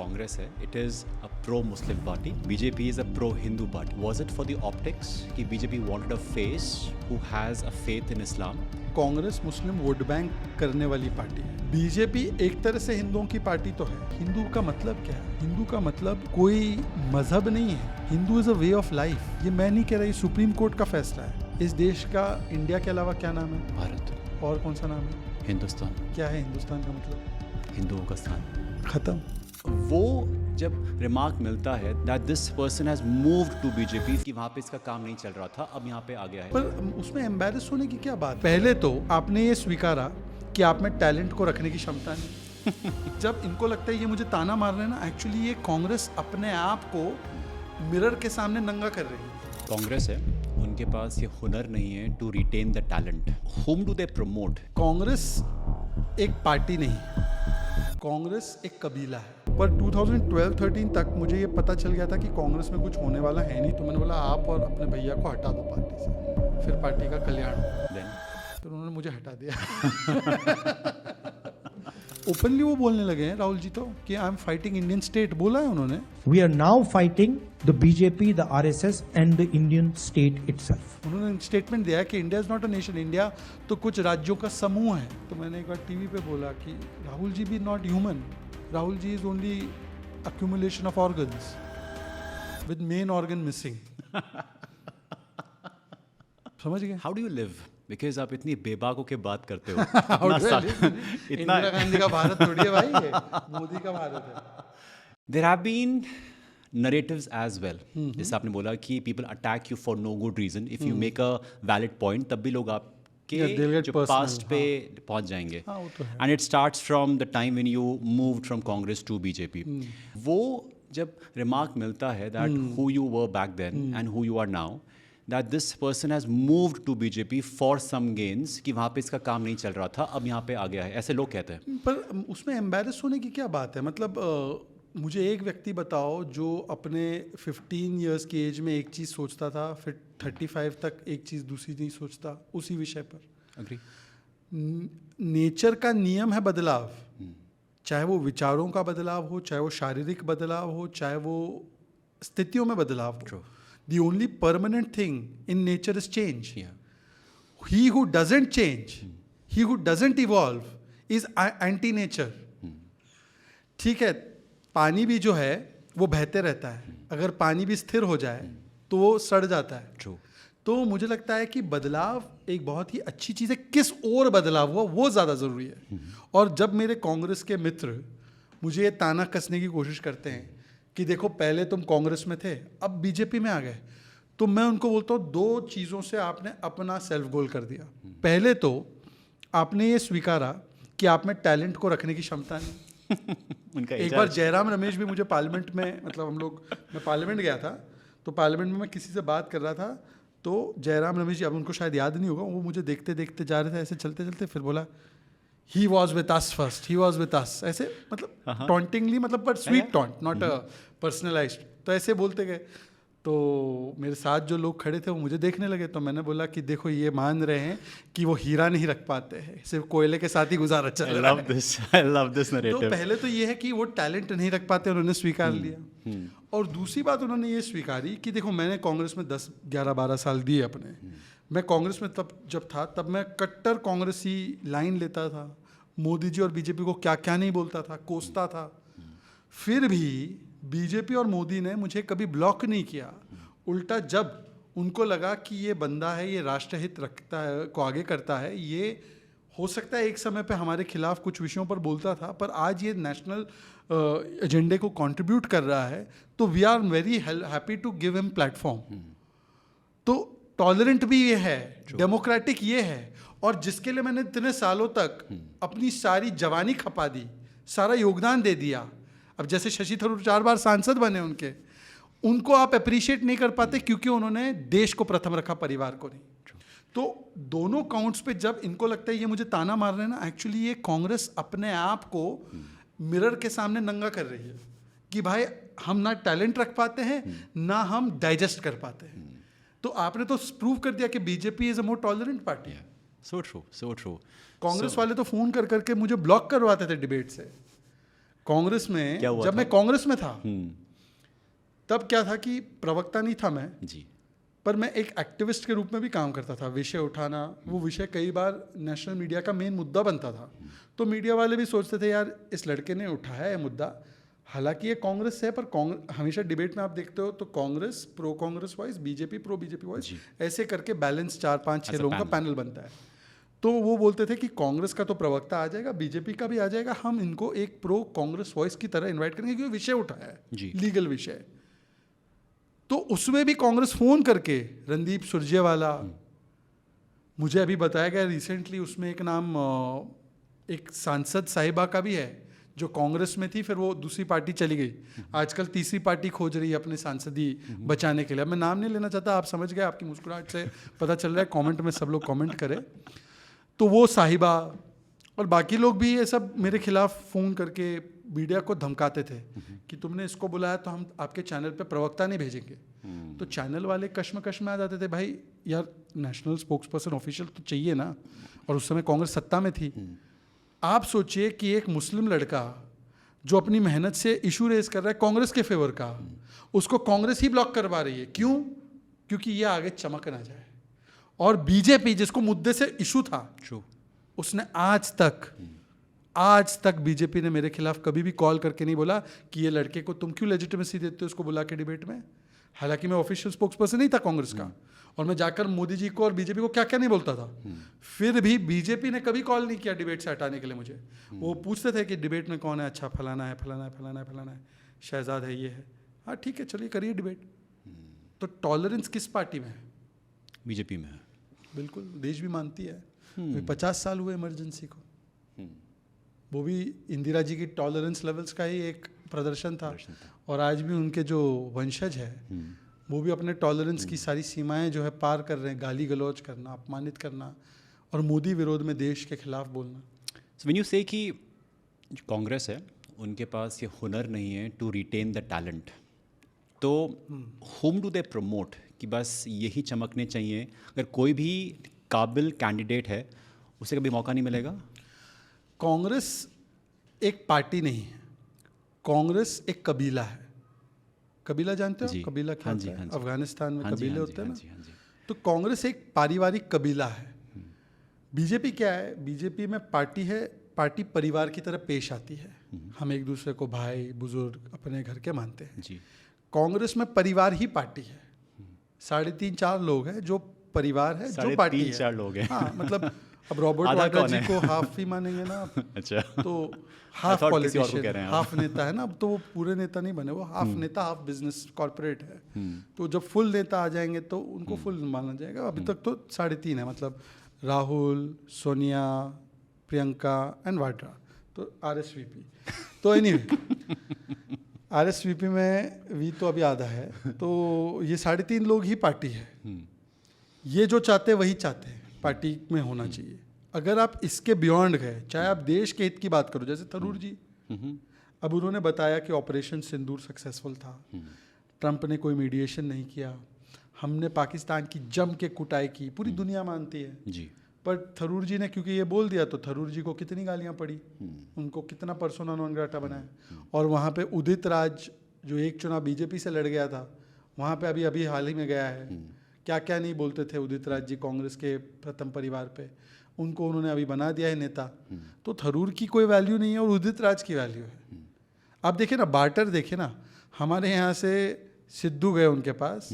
कांग्रेस है, it is a pro Muslim party. BJP is a pro Hindu party. Was it for the optics कि BJP wanted a face who has a faith in Islam? Congress Muslim vote bank करने वाली party है. BJP एक तरह से हिंदुओं की party तो है. हिंदू का मतलब क्या है? हिंदू का मतलब कोई मजहब नहीं है. Hindu is a way of life. ये मैं नहीं कह रहा, ये सुप्रीम कोर्ट का फैसला है. इस देश का इंडिया के अलावा क्या नाम है? भारत. और कौन सा नाम है? हिंदुस्तान. क्या है हिंदुस्तान का मतलब? हिंदुओं का स्थान. खत्म. वो जब रिमार्क मिलता है that this person has moved to BJP कि वहाँ पे इसका काम नहीं चल रहा था, अब यहाँ पे आ गया है. पर उसमें एम्बैरेस होने की क्या बात? पहले तो आपने ये स्वीकारा कि आप में टैलेंट को रखने की क्षमता नहीं. जब इनको लगता है ये मुझे ताना मार रहे हैं ना, एक्चुअली ये कांग्रेस अपने आप को मिरर के सामने नंगा कर रही है. कांग्रेस है, उनके पास ये हुनर नहीं है to retain the talent. Whom do they promote? Congress एक पार्टी नहीं है, कांग्रेस एक कबीला है. पर 2012-13 तक मुझे ये पता चल गया था कि कांग्रेस में कुछ होने वाला है नहीं. तो मैंने बोला आप और अपने भैया को हटा दो पार्टी से, फिर पार्टी का कल्याण हो. फिर उन्होंने मुझे हटा दिया. ओपनली वो बोलने लगे हैं राहुल जी तो कि I am fighting Indian state. बोला है उन्होंने. We are now fighting the BJP, the RSS and the Indian state itself. उन्होंने स्टेटमेंट दिया कि India is not a nation. India तो कुछ राज्यों का समूह है. तो मैंने एक बार टीवी पे बोला कि राहुल जी भी not human. Rahul ji is only accumulation of organs with main organ missing. समझ गए? How do you live? Because आप इतनी बेबाक होके बात करते हो. इंदिरा गांधी का भारत थोड़ी है भाई, ये मोदी का भारत है. There have been narratives as well. जैसे आपने बोला कि people attack you for no good reason. If you make a valid point, तब भी लोग Yeah, they'll आपके get जो personal, past पे पहुंच जाएंगे. हाँ, वो तो है. And it starts from the time when you moved from Congress to BJP. वो जब remark मिलता है that who you were back then and who you are now, that this person has moved to BJP for some gains, कि वहाँ पे इसका काम नहीं चल रहा था, अब यहाँ पे आ गया है, ऐसे लोग कहते हैं. पर उसमें एम्बैरेस होने की क्या बात है? मतलब मुझे एक व्यक्ति बताओ जो अपने 15 इयर्स की एज में एक चीज़ सोचता था, फिर 35 तक एक चीज़ दूसरी नहीं सोचता उसी विषय पर. Agree? नेचर का नियम है बदलाव. चाहे वो विचारों का बदलाव हो, चाहे वो शारीरिक बदलाव हो, चाहे वो स्थितियों में बदलाव हो. True. The only permanent thing in nature is change. Yeah. He who doesn't change, he who doesn't evolve is anti-nature. ठीक है, पानी भी जो है वो बहते रहता है. अगर पानी भी स्थिर हो जाए तो वो सड़ जाता है. True. तो मुझे लगता है कि बदलाव एक बहुत ही अच्छी चीज़ है. किस ओर बदलाव हुआ वो ज़्यादा ज़रूरी है. और जब मेरे कांग्रेस के मित्र मुझे ये ताना कसने की कोशिश करते हैं कि देखो पहले तुम कांग्रेस में थे, अब बीजेपी में आ गए, तो मैं उनको बोलता हूँ दो चीज़ों से आपने अपना सेल्फ गोल कर दिया. पहले तो आपने ये स्वीकारा कि आप में टैलेंट को रखने की क्षमता नहीं. उनका एक बार जयराम रमेश भी मुझे पार्लियामेंट में, मतलब मैं पार्लियामेंट गया था, तो पार्लियामेंट में मैं किसी से बात कर रहा था, तो जयराम रमेश जी, अब उनको शायद याद नहीं होगा, वो मुझे देखते देखते जा रहे थे ऐसे चलते चलते, फिर बोला he was with us first, he was with us, ऐसे मतलब टॉन्टिंगली, मतलब but sweet taunt, not a personalised. तो ऐसे बोलते गए. तो मेरे साथ जो लोग खड़े थे वो मुझे देखने लगे. तो मैंने बोला कि देखो ये मान रहे हैं कि वो हीरा नहीं रख पाते हैं, सिर्फ कोयले के साथ ही गुजारा चल रहा है. I love this narrative. तो पहले तो ये है कि वो टैलेंट नहीं रख पाते, उन्होंने स्वीकार लिया. और दूसरी बात उन्होंने ये स्वीकारी कि देखो मैंने कांग्रेस में 10, 11, 12 साल दिए अपने. मैं कांग्रेस में जब था तब मैं कट्टर कांग्रेसी लाइन लेता था. मोदी जी और बीजेपी को क्या क्या नहीं बोलता था, कोसता था. फिर भी बीजेपी और मोदी ने मुझे कभी ब्लॉक नहीं किया. उल्टा जब उनको लगा कि ये बंदा है, ये राष्ट्रहित रखता है, को आगे करता है, ये हो सकता है एक समय पे हमारे खिलाफ कुछ विषयों पर बोलता था, पर आज ये नेशनल एजेंडे को कंट्रीब्यूट कर रहा है, तो we are very happy to give him platform. तो टॉलरेंट भी ये है, डेमोक्रेटिक ये है, और जिसके लिए मैंने इतने सालों तक अपनी सारी जवानी खपा दी, सारा योगदान दे दिया. अब जैसे शशि थरूर 4 बार सांसद बने, उनको आप अप्रिशिएट नहीं कर पाते क्योंकि उन्होंने देश को प्रथम रखा, परिवार को नहीं. तो दोनों काउंट्स पे जब इनको लगता है ये मुझे ताना मार रहे हैं ना, एक्चुअली ये कांग्रेस अपने आप को मिरर के सामने नंगा कर रही है कि भाई हम ना टैलेंट रख पाते हैं, ना हम डाइजेस्ट कर पाते हैं. तो आपने तो प्रूव कर दिया कि BJP is a more tolerant party. So true, so true. Congress वाले तो फोन कर करके मुझे ब्लॉक करवाते थे डिबेट से. कांग्रेस में क्या हुआ जब था? मैं कांग्रेस में था तब क्या था कि प्रवक्ता नहीं था मैं, जी पर मैं एक एक्टिविस्ट के रूप में भी काम करता था। विषय उठाना, वो विषय कई बार नेशनल मीडिया का मेन मुद्दा बनता था, तो मीडिया वाले भी सोचते थे यार इस लड़के ने उठाया है मुद्दा, हालांकि ये कांग्रेस है, पर हमेशा डिबेट में आप देखते हो तो Congress pro Congress voice, BJP pro BJP voice, ऐसे करके बैलेंस 4-5-6 लोगों का पैनल बनता है। तो वो बोलते थे कि कांग्रेस का तो प्रवक्ता आ जाएगा, बीजेपी का भी आ जाएगा, हम इनको एक प्रो कांग्रेस वॉइस की तरह इन्वाइट करेंगे क्योंकि विषय उठाया है, लीगल विषय। तो उसमें भी कांग्रेस फोन करके रणदीप सुरजेवाला, मुझे अभी बताया गया रिसेंटली उसमें एक नाम एक सांसद साहिबा का भी है जो कांग्रेस में थी, फिर वो दूसरी पार्टी चली गई, आजकल तीसरी पार्टी खोज रही है अपने सांसदी बचाने के लिए। मैं नाम नहीं लेना चाहता, आप समझ गए, आपकी मुस्कुराहट से पता चल रहा है, कमेंट में सब लोग कमेंट करें। तो वो साहिबा और बाकी लोग भी ये सब मेरे खिलाफ फ़ोन करके मीडिया को धमकाते थे कि तुमने इसको बुलाया तो हम आपके चैनल पे प्रवक्ता नहीं भेजेंगे। तो चैनल वाले कश्मकश में आ जाते थे, भाई यार नेशनल स्पोक्स पर्सन ऑफिशियल तो चाहिए ना, और उस समय कांग्रेस सत्ता में थी। आप सोचिए कि एक मुस्लिम लड़का जो अपनी मेहनत से इशू रेज कर रहा है कांग्रेस के फेवर का, उसको कांग्रेस ही ब्लॉक करवा रही है। क्यों? क्योंकि ये आगे चमक ना जाए। और बीजेपी जिसको मुद्दे से इशू था, उसने आज तक बीजेपी ने मेरे खिलाफ कभी भी कॉल करके नहीं बोला कि ये लड़के को तुम क्यों लेजिटिमेसी देते हो उसको बुला के डिबेट में। हालांकि मैं ऑफिशियल स्पोक्स पर्सन नहीं था कांग्रेस का, और मैं जाकर मोदी जी को और बीजेपी को क्या क्या नहीं बोलता था, फिर भी बीजेपी ने कभी कॉल नहीं किया डिबेट से हटाने के लिए मुझे। वो पूछते थे कि डिबेट में कौन है, अच्छा फलाना है फलाना है फलाना है फलाना है, शहजाद है, ये है, हाँ ठीक है चलिए करिए डिबेट। तो टॉलरेंस किस पार्टी में है? बीजेपी में है। बिल्कुल, देश भी मानती है। 50 साल हुए इमरजेंसी को, वो भी इंदिरा जी की टॉलरेंस लेवल्स का ही एक प्रदर्शन था। और आज भी उनके जो वंशज है वो भी अपने टॉलरेंस की सारी सीमाएं जो है पार कर रहे हैं, गाली गलौज करना, अपमानित करना और मोदी विरोध में देश के खिलाफ बोलना। सो व्हेन यू से कि जो कांग्रेस है उनके पास ये हुनर नहीं है टू रिटेन द टैलेंट, तो होम डू दे प्रमोट कि बस यही चमकने चाहिए, अगर कोई भी काबिल कैंडिडेट है उसे कभी मौका नहीं मिलेगा? कांग्रेस एक पार्टी नहीं है, कांग्रेस एक कबीला है। कबीला जानते हो? कबीला क्या होता है? अफगानिस्तान में कबीले होते हैं ना, तो कांग्रेस एक पारिवारिक कबीला है। बीजेपी क्या है? बीजेपी में पार्टी है, पार्टी परिवार की तरह पेश आती है, हम एक दूसरे को भाई बुजुर्ग अपने घर के मानते हैं। कांग्रेस में परिवार ही पार्टी है, 3.5-4 लोग हैं जो परिवार है, जो पार्टी है। 3-4 लोग हैं। हाँ, मतलब अब रॉबर्ट वाड्रा जी को हाफ ही मानेंगे ना आप। अच्छा, तो हाफ पॉलिटिशियन, हाफ नेता है ना, अब तो वो पूरे नेता नहीं बने, वो हाफ नेता हाफ बिजनेस कॉर्पोरेट है। तो जब फुल नेता आ जाएंगे तो उनको फुल माना जाएगा। अभी तक तो 3.5 है, मतलब राहुल, सोनिया, प्रियंका एंड वाड्रा, तो RSVP। तो एनीवे RSVP में वी तो अभी आधा है, तो ये 3.5 लोग ही पार्टी है। ये जो चाहते वही चाहते हैं पार्टी में होना चाहिए। अगर आप इसके बियॉन्ड गए, चाहे आप देश के हित की बात करो, जैसे थरूर जी, अब उन्होंने बताया कि ऑपरेशन सिंदूर सक्सेसफुल था, ट्रंप ने कोई मीडिएशन नहीं किया, हमने पाकिस्तान की जम के कुटाई की, पूरी दुनिया मानती है जी। पर थरूर जी ने क्योंकि ये बोल दिया तो थरूर जी को कितनी गालियां पड़ी, उनको कितना पर्सोना नॉन ग्राटा बनाया। और वहाँ पे उदित राज जो एक चुनाव बीजेपी से लड़ गया था, वहाँ पे अभी हाल ही में गया है, क्या क्या नहीं बोलते थे उदित राज जी कांग्रेस के प्रथम परिवार पे, उनको उन्होंने अभी बना दिया है नेता। तो थरूर की कोई वैल्यू नहीं है और उदित राज की वैल्यू है। आप देखिए ना, बार्टर देखिए ना, हमारे यहाँ से सिद्धू गए उनके पास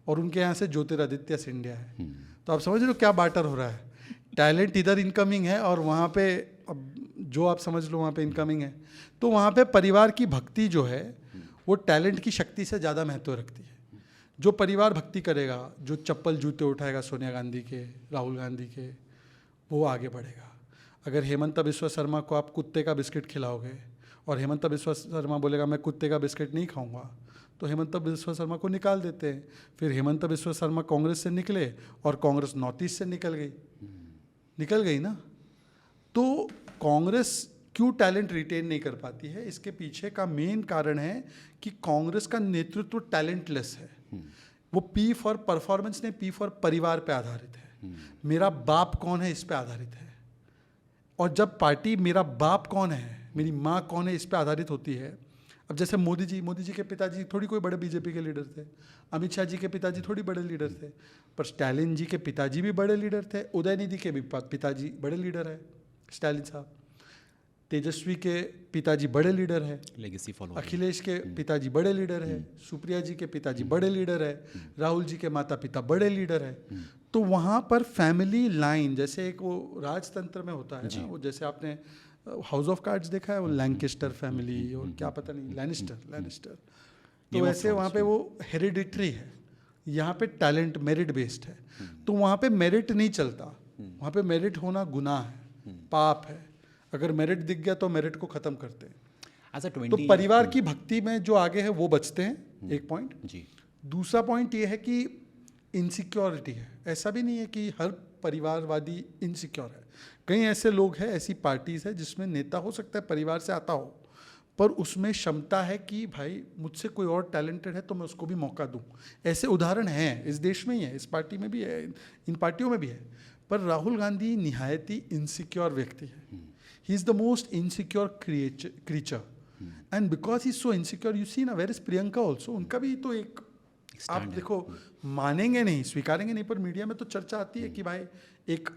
और उनके यहाँ से ज्योतिरादित्य सिंधिया है, तो आप समझ लो क्या बार्टर हो रहा है। टैलेंट इधर इनकमिंग है और वहाँ पे अब जो आप समझ लो वहाँ पे इनकमिंग है। तो वहाँ पे परिवार की भक्ति जो है वो टैलेंट की शक्ति से ज़्यादा महत्व रखती है। जो परिवार भक्ति करेगा, जो चप्पल जूते उठाएगा सोनिया गांधी के, राहुल गांधी के, वो आगे बढ़ेगा। अगर हेमंत बिस्वा शर्मा को आप कुत्ते का बिस्किट खिलाओगे और हेमंत बिस्वा शर्मा बोलेगा मैं कुत्ते का बिस्किट नहीं खाऊंगा, तो हेमंत बिस्वा शर्मा को निकाल देते हैं। फिर हेमंत बिस्वा शर्मा कांग्रेस से निकले और कांग्रेस नॉर्थ ईस्ट से निकल गई ना। तो कांग्रेस क्यों टैलेंट रिटेन नहीं कर पाती है, इसके पीछे का मेन कारण है कि कांग्रेस का नेतृत्व टैलेंटलेस है। वो P फॉर परफॉर्मेंस नहीं, P फॉर परिवार पे आधारित है। मेरा बाप कौन है इस पे आधारित है। और जब पार्टी मेरा बाप कौन है मेरी माँ कौन है इस पे आधारित होती है। अब जैसे मोदी जी के पिताजी थोड़ी कोई बड़े बीजेपी के लीडर थे, अमित शाह जी के पिताजी थोड़ी बड़े लीडर थे, पर स्टालिन जी के पिताजी भी बड़े लीडर थे, उदयनिधि के भी पिताजी बड़े लीडर है स्टालिन साहब, तेजस्वी के पिताजी बड़े लीडर है, लेगेसी फॉलो, अखिलेश के पिताजी बड़े लीडर है, सुप्रिया जी के पिताजी बड़े लीडर है, राहुल जी के माता पिता बड़े लीडर है। तो वहाँ पर फैमिली लाइन जैसे एक वो राजतंत्र में होता है ना, वो जैसे आपने हाउस ऑफ कार्ड्स देखा है, वो लैंकेस्टर फैमिली और क्या पता नहीं लैनिस्टर, तो वैसे वहाँ पे वो हेरिडिटरी है, यहाँ पे टैलेंट मेरिट बेस्ड है। तो वहाँ पे मेरिट नहीं चलता, वहाँ पे मेरिट होना गुनाह है, पाप है। अगर मेरिट दिख गया तो मेरिट को खत्म करते हैं। तो परिवार की भक्ति में जो आगे है वो बचते हैं, एक पॉइंट जी। दूसरा पॉइंट ये है कि इनसिक्योरिटी है, ऐसा भी नहीं है कि हर परिवारवादी इनसिक्योर है। कई ऐसे लोग हैं, ऐसी पार्टीज है जिसमें नेता हो सकता है परिवार से आता हो, पर उसमें क्षमता है कि भाई मुझसे कोई और टैलेंटेड है तो मैं उसको भी मौका दूं। ऐसे उदाहरण हैं, इस देश में ही है, इस पार्टी में भी है, इन पार्टियों में भी है। पर राहुल गांधी निहायत ही इनसिक्योर व्यक्ति है। He is the most insecure creature, and because he is so insecure, you see ना वेयर इज प्रियंका ऑल्सो। उनका भी तो एक आप देखो, मानेंगे नहीं, स्वीकारेंगे नहीं, पर मीडिया में तो चर्चा आती है कि भाई एक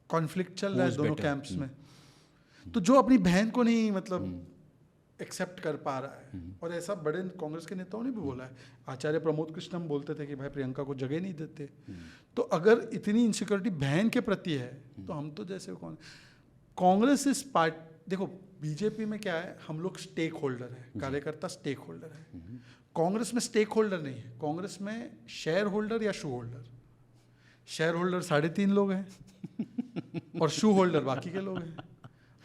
कॉन्फ्लिक्ट चल रहा है दोनों कैंप्स में। तो जो अपनी बहन को नहीं मतलब एक्सेप्ट कर पा रहा है, और ऐसा बड़े कांग्रेस के नेताओं ने भी बोला है, आचार्य प्रमोद कृष्णम बोलते थे कि भाई प्रियंका को जगह नहीं देते। तो अगर इतनी इनसिक्योरिटी बहन के प्रति है तो हम तो जैसे कौन, कांग्रेस इस पार्ट, देखो बीजेपी में क्या है, हम लोग स्टेक होल्डर है, कार्यकर्ता स्टेक होल्डर है। कांग्रेस में स्टेक होल्डर नहीं है, कांग्रेस में शेयर होल्डर या शू होल्डर। शेयर होल्डर 3.5 लोग हैं और शू होल्डर बाकी के लोग हैं।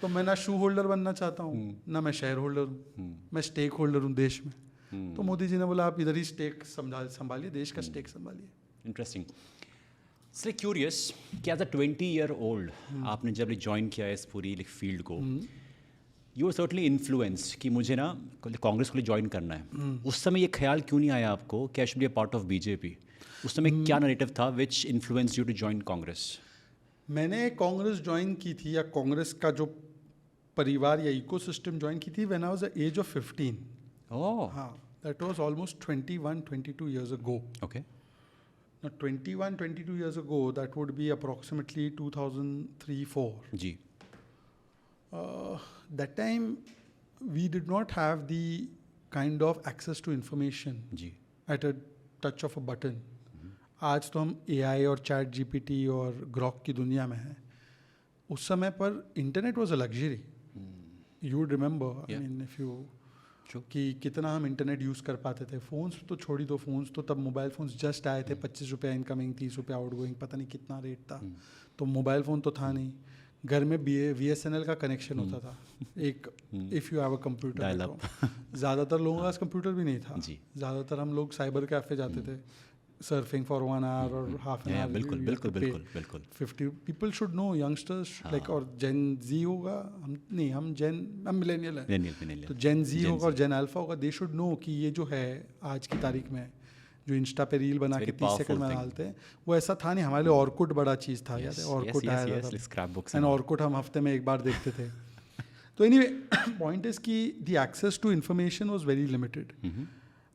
तो मैं ना शू होल्डर बनना चाहता हूँ ना मैं शेयर होल्डर हूँ, मैं स्टेक होल्डर हूँ देश में। तो मोदी जी ने बोला आप इधर ही स्टेक संभालिए, देश का स्टेक संभालिए। इंटरेस्टिंग। सर क्यूरियस कि एज अ 20-year-old आपने जब ज्वाइन किया इस पूरी फील्ड को, यू आर सर्टनली इन्फ्लुएंस कि मुझे ना कांग्रेस को ज्वाइन करना है। उस समय ये ख्याल क्यों नहीं आया आपको कि I should be a part of BJP? उस समय क्या नैरेटिव था which influence you to join Congress? मैंने कांग्रेस ज्वाइन की थी, या कांग्रेस का जो परिवार या इकोसिस्टम ज्वाइन की थी when I was the age of 15। Oh हाँ, that was almost 21-22 years ago. Okay. Now 21-22 years ago, that would be approximately 2003-04. जी। That time we did not have the kind of access to information जी। at a touch of a button. आज तो हम AI और chat GPT और Grok की दुनिया में हैं। उस समय पर internet was a luxury. You would remember, I mean if you, कि कितना हम इंटरनेट यूज़ कर पाते थे। फ़ोन्स तो छोड़ ही दो, फ़ोन्स तो तब मोबाइल फ़ोन्स जस्ट आए थे, 25 रुपये इनकमिंग, 30 रुपये आउटगोइंग, पता नहीं कितना रेट था। तो मोबाइल फ़ोन तो था नहीं। घर में BSNL का कनेक्शन होता था एक, if you have a computer. ज़्यादातर लोगों के पास कंप्यूटर भी नहीं था। ज़्यादातर हम लोग साइबर कैफ़े जाते थे, सर्फिंग फॉर 1 hour और हाफ एन आवर। बिल्कुल बिल्कुल बिल्कुल बिल्कुल। 50 people should know, youngsters like, और जेन जी होगा, हम मिलेनियल है, तो जेन जी होगा और जेन अल्फा होगा, दे शुड नो कि ये जो है आज की तारीख में जो इंस्टा पे रील बना के 30 सेकंड में डालते हैं, वो ऐसा था नहीं। हमारे लिए ऑर्कुट बड़ा चीज़ था, याद है ऑर्कुट आया था, एंड ऑर्कुट हम हफ्ते में एक बार देखते थे। तो एनीवे, पॉइंट इज कि the access to information was very limited,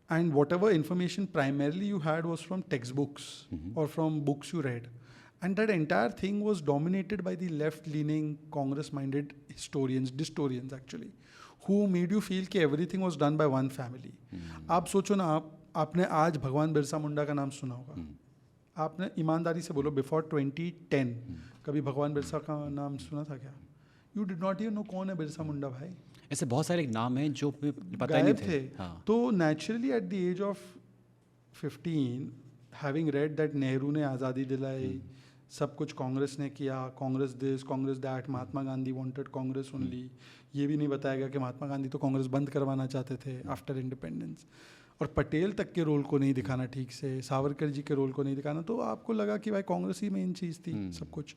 and whatever information primarily you had was from textbooks or from books you read, and that entire thing was dominated by the left-leaning Congress-minded historians actually, who made you feel कि everything was done by one family. आप सोचो ना, आपने आज भगवान बिरसा मुंडा का नाम सुना होगा, आपने ईमानदारी से बोलो बिफोर 2010 कभी भगवान बिरसा का नाम सुना था क्या? You did not even know कौन है बिरसा मुंडा भाई। ऐसे बहुत सारे नाम हैं जो पता ही नहीं थे। हाँ। तो naturally at the age of 15, having read that Nehru ने आज़ादी दिलाई, सब कुछ कांग्रेस ने किया, Congress this Congress that, Mahatma Gandhi wanted Congress only, ये भी नहीं बताया गया कि महात्मा गांधी तो कांग्रेस बंद करवाना चाहते थे आफ्टर इंडिपेंडेंस, और पटेल तक के रोल को नहीं दिखाना ठीक से, सावरकर जी के रोल को नहीं दिखाना, तो आपको लगा कि भाई कांग्रेस ही मेन चीज़ थी सब कुछ।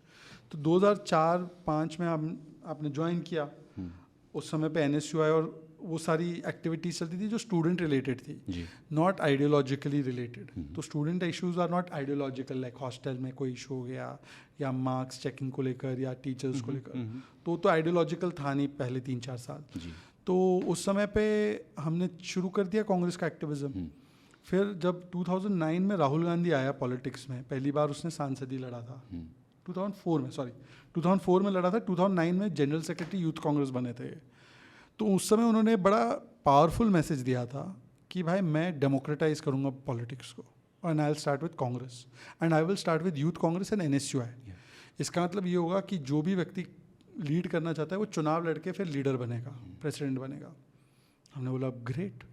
तो 2004-05 में आपने ज्वाइन किया, उस समय पे NSUI और वो सारी एक्टिविटीज चलती थी जो स्टूडेंट रिलेटेड थी, जी। Not ideologically related. तो student issues are not ideological, like hostel में कोई इशू हो गया या मार्क्स चेकिंग को लेकर या टीचर्स को लेकर, तो आइडियोलॉजिकल था नहीं पहले 3-4 साल। जी। तो उस समय पे हमने शुरू कर दिया कांग्रेस का एक्टिविज्म। फिर जब 2009 में राहुल गांधी आया पॉलिटिक्स में, पहली बार उसने सांसदी लड़ा था 2004 में लड़ा था। 2009 में जनरल सेक्रेटरी यूथ कांग्रेस बने थे। तो उस समय उन्होंने बड़ा पावरफुल मैसेज दिया था कि भाई मैं डेमोक्रेटाइज करूंगा पॉलिटिक्स को, and I will start with Congress and I will start with youth Congress and NSUI। इसका मतलब ये होगा कि जो भी व्यक्ति लीड करना चाहता है वो चुनाव लड़के फिर लीडर बनेगा, प्रेसिडेंट बनेगा। हमने बोला ग्रेट।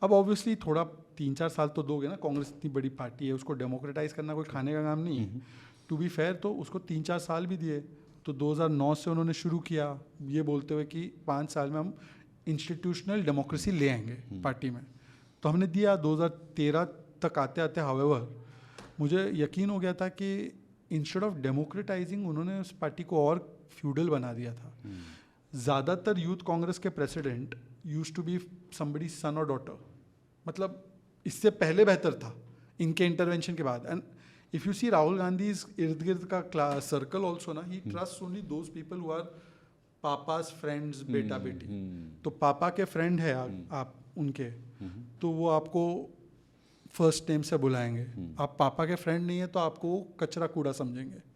अब ऑब्वियसली थोड़ा 3-4 साल तो दोगे ना, कांग्रेस इतनी बड़ी पार्टी है, उसको डेमोक्रेटाइज करना कोई खाने का काम नहीं है। टू बी फेयर तो उसको 3-4 साल भी दिए। तो 2009 से उन्होंने शुरू किया ये बोलते हुए कि 5 साल में हम इंस्टीट्यूशनल डेमोक्रेसी ले आएंगे पार्टी में। तो हमने दिया। 2013 तक आते आते हाउएवर मुझे यकीन हो गया था कि इंस्टेड ऑफ डेमोक्रेटाइजिंग उन्होंने उस पार्टी को और फ्यूडल बना दिया था। ज़्यादातर यूथ कांग्रेस के president used to be somebody son और डॉटर, मतलब इससे पहले बेहतर था इनके इंटरवेंशन के बाद। And if you see Rahul Gandhi इर्द गिर्द का सर्कल ऑल्सो ना, he trust only those people who are papa's friends, बेटा बेटी। तो पापा के फ्रेंड है आप उनके, तो वो आपको फर्स्ट नेम से बुलाएंगे। आप पापा के फ्रेंड नहीं है तो आपको वो कचरा कूड़ा समझेंगे।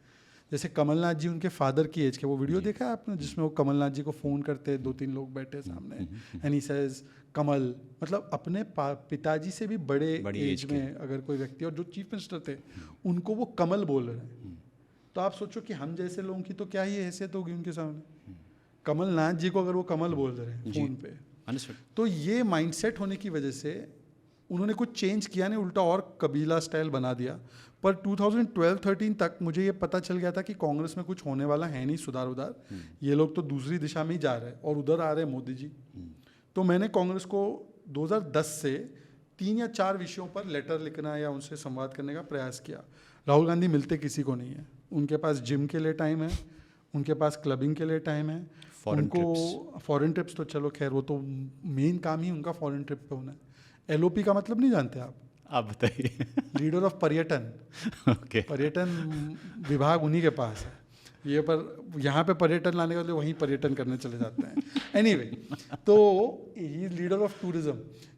जैसे कमलनाथ जी उनके फादर की एज के, वो वीडियो देखा है आपने जिसमें वो कमलनाथ जी को फ़ोन करते, 2-3 लोग बैठे सामने, एंड ही सेज कमल, मतलब अपने पिताजी से भी बड़े एज में अगर कोई व्यक्ति, और जो चीफ मिनिस्टर थे उनको वो कमल बोल रहे हैं। तो आप सोचो कि हम जैसे लोगों की तो क्या ही हैसियत होगी उनके सामने। कमलनाथ जी को अगर वो कमल बोल रहे हैं फ़ोन पे, तो ये माइंडसेट होने की वजह से उन्होंने कुछ चेंज किया नहीं, उल्टा और कबीला स्टाइल बना दिया। पर 2012-13 तक मुझे ये पता चल गया था कि कांग्रेस में कुछ होने वाला है नहीं सुधार उधार, ये लोग तो दूसरी दिशा में ही जा रहे हैं और उधर आ रहे हैं मोदी जी। तो मैंने कांग्रेस को 2010 से 3 या 4 विषयों पर लेटर लिखना या उनसे संवाद करने का प्रयास किया। राहुल गांधी मिलते किसी को नहीं है, उनके पास जिम के लिए टाइम है, उनके पास क्लबिंग के लिए टाइम है, उनको फॉरेन ट्रिप्स तो चलो खैर वो तो मेन काम ही उनका फॉरेन ट्रिप पे होना है। LOP का मतलब नहीं जानते आप बताइए। लीडर ऑफ पर्यटन। ओके। पर्यटन विभाग उन्हीं के पास है ये, पर यहाँ पे पर्यटन लाने वाले वहीं पर्यटन करने चले जाते हैं। एनीवे, तो he is leader of tourism.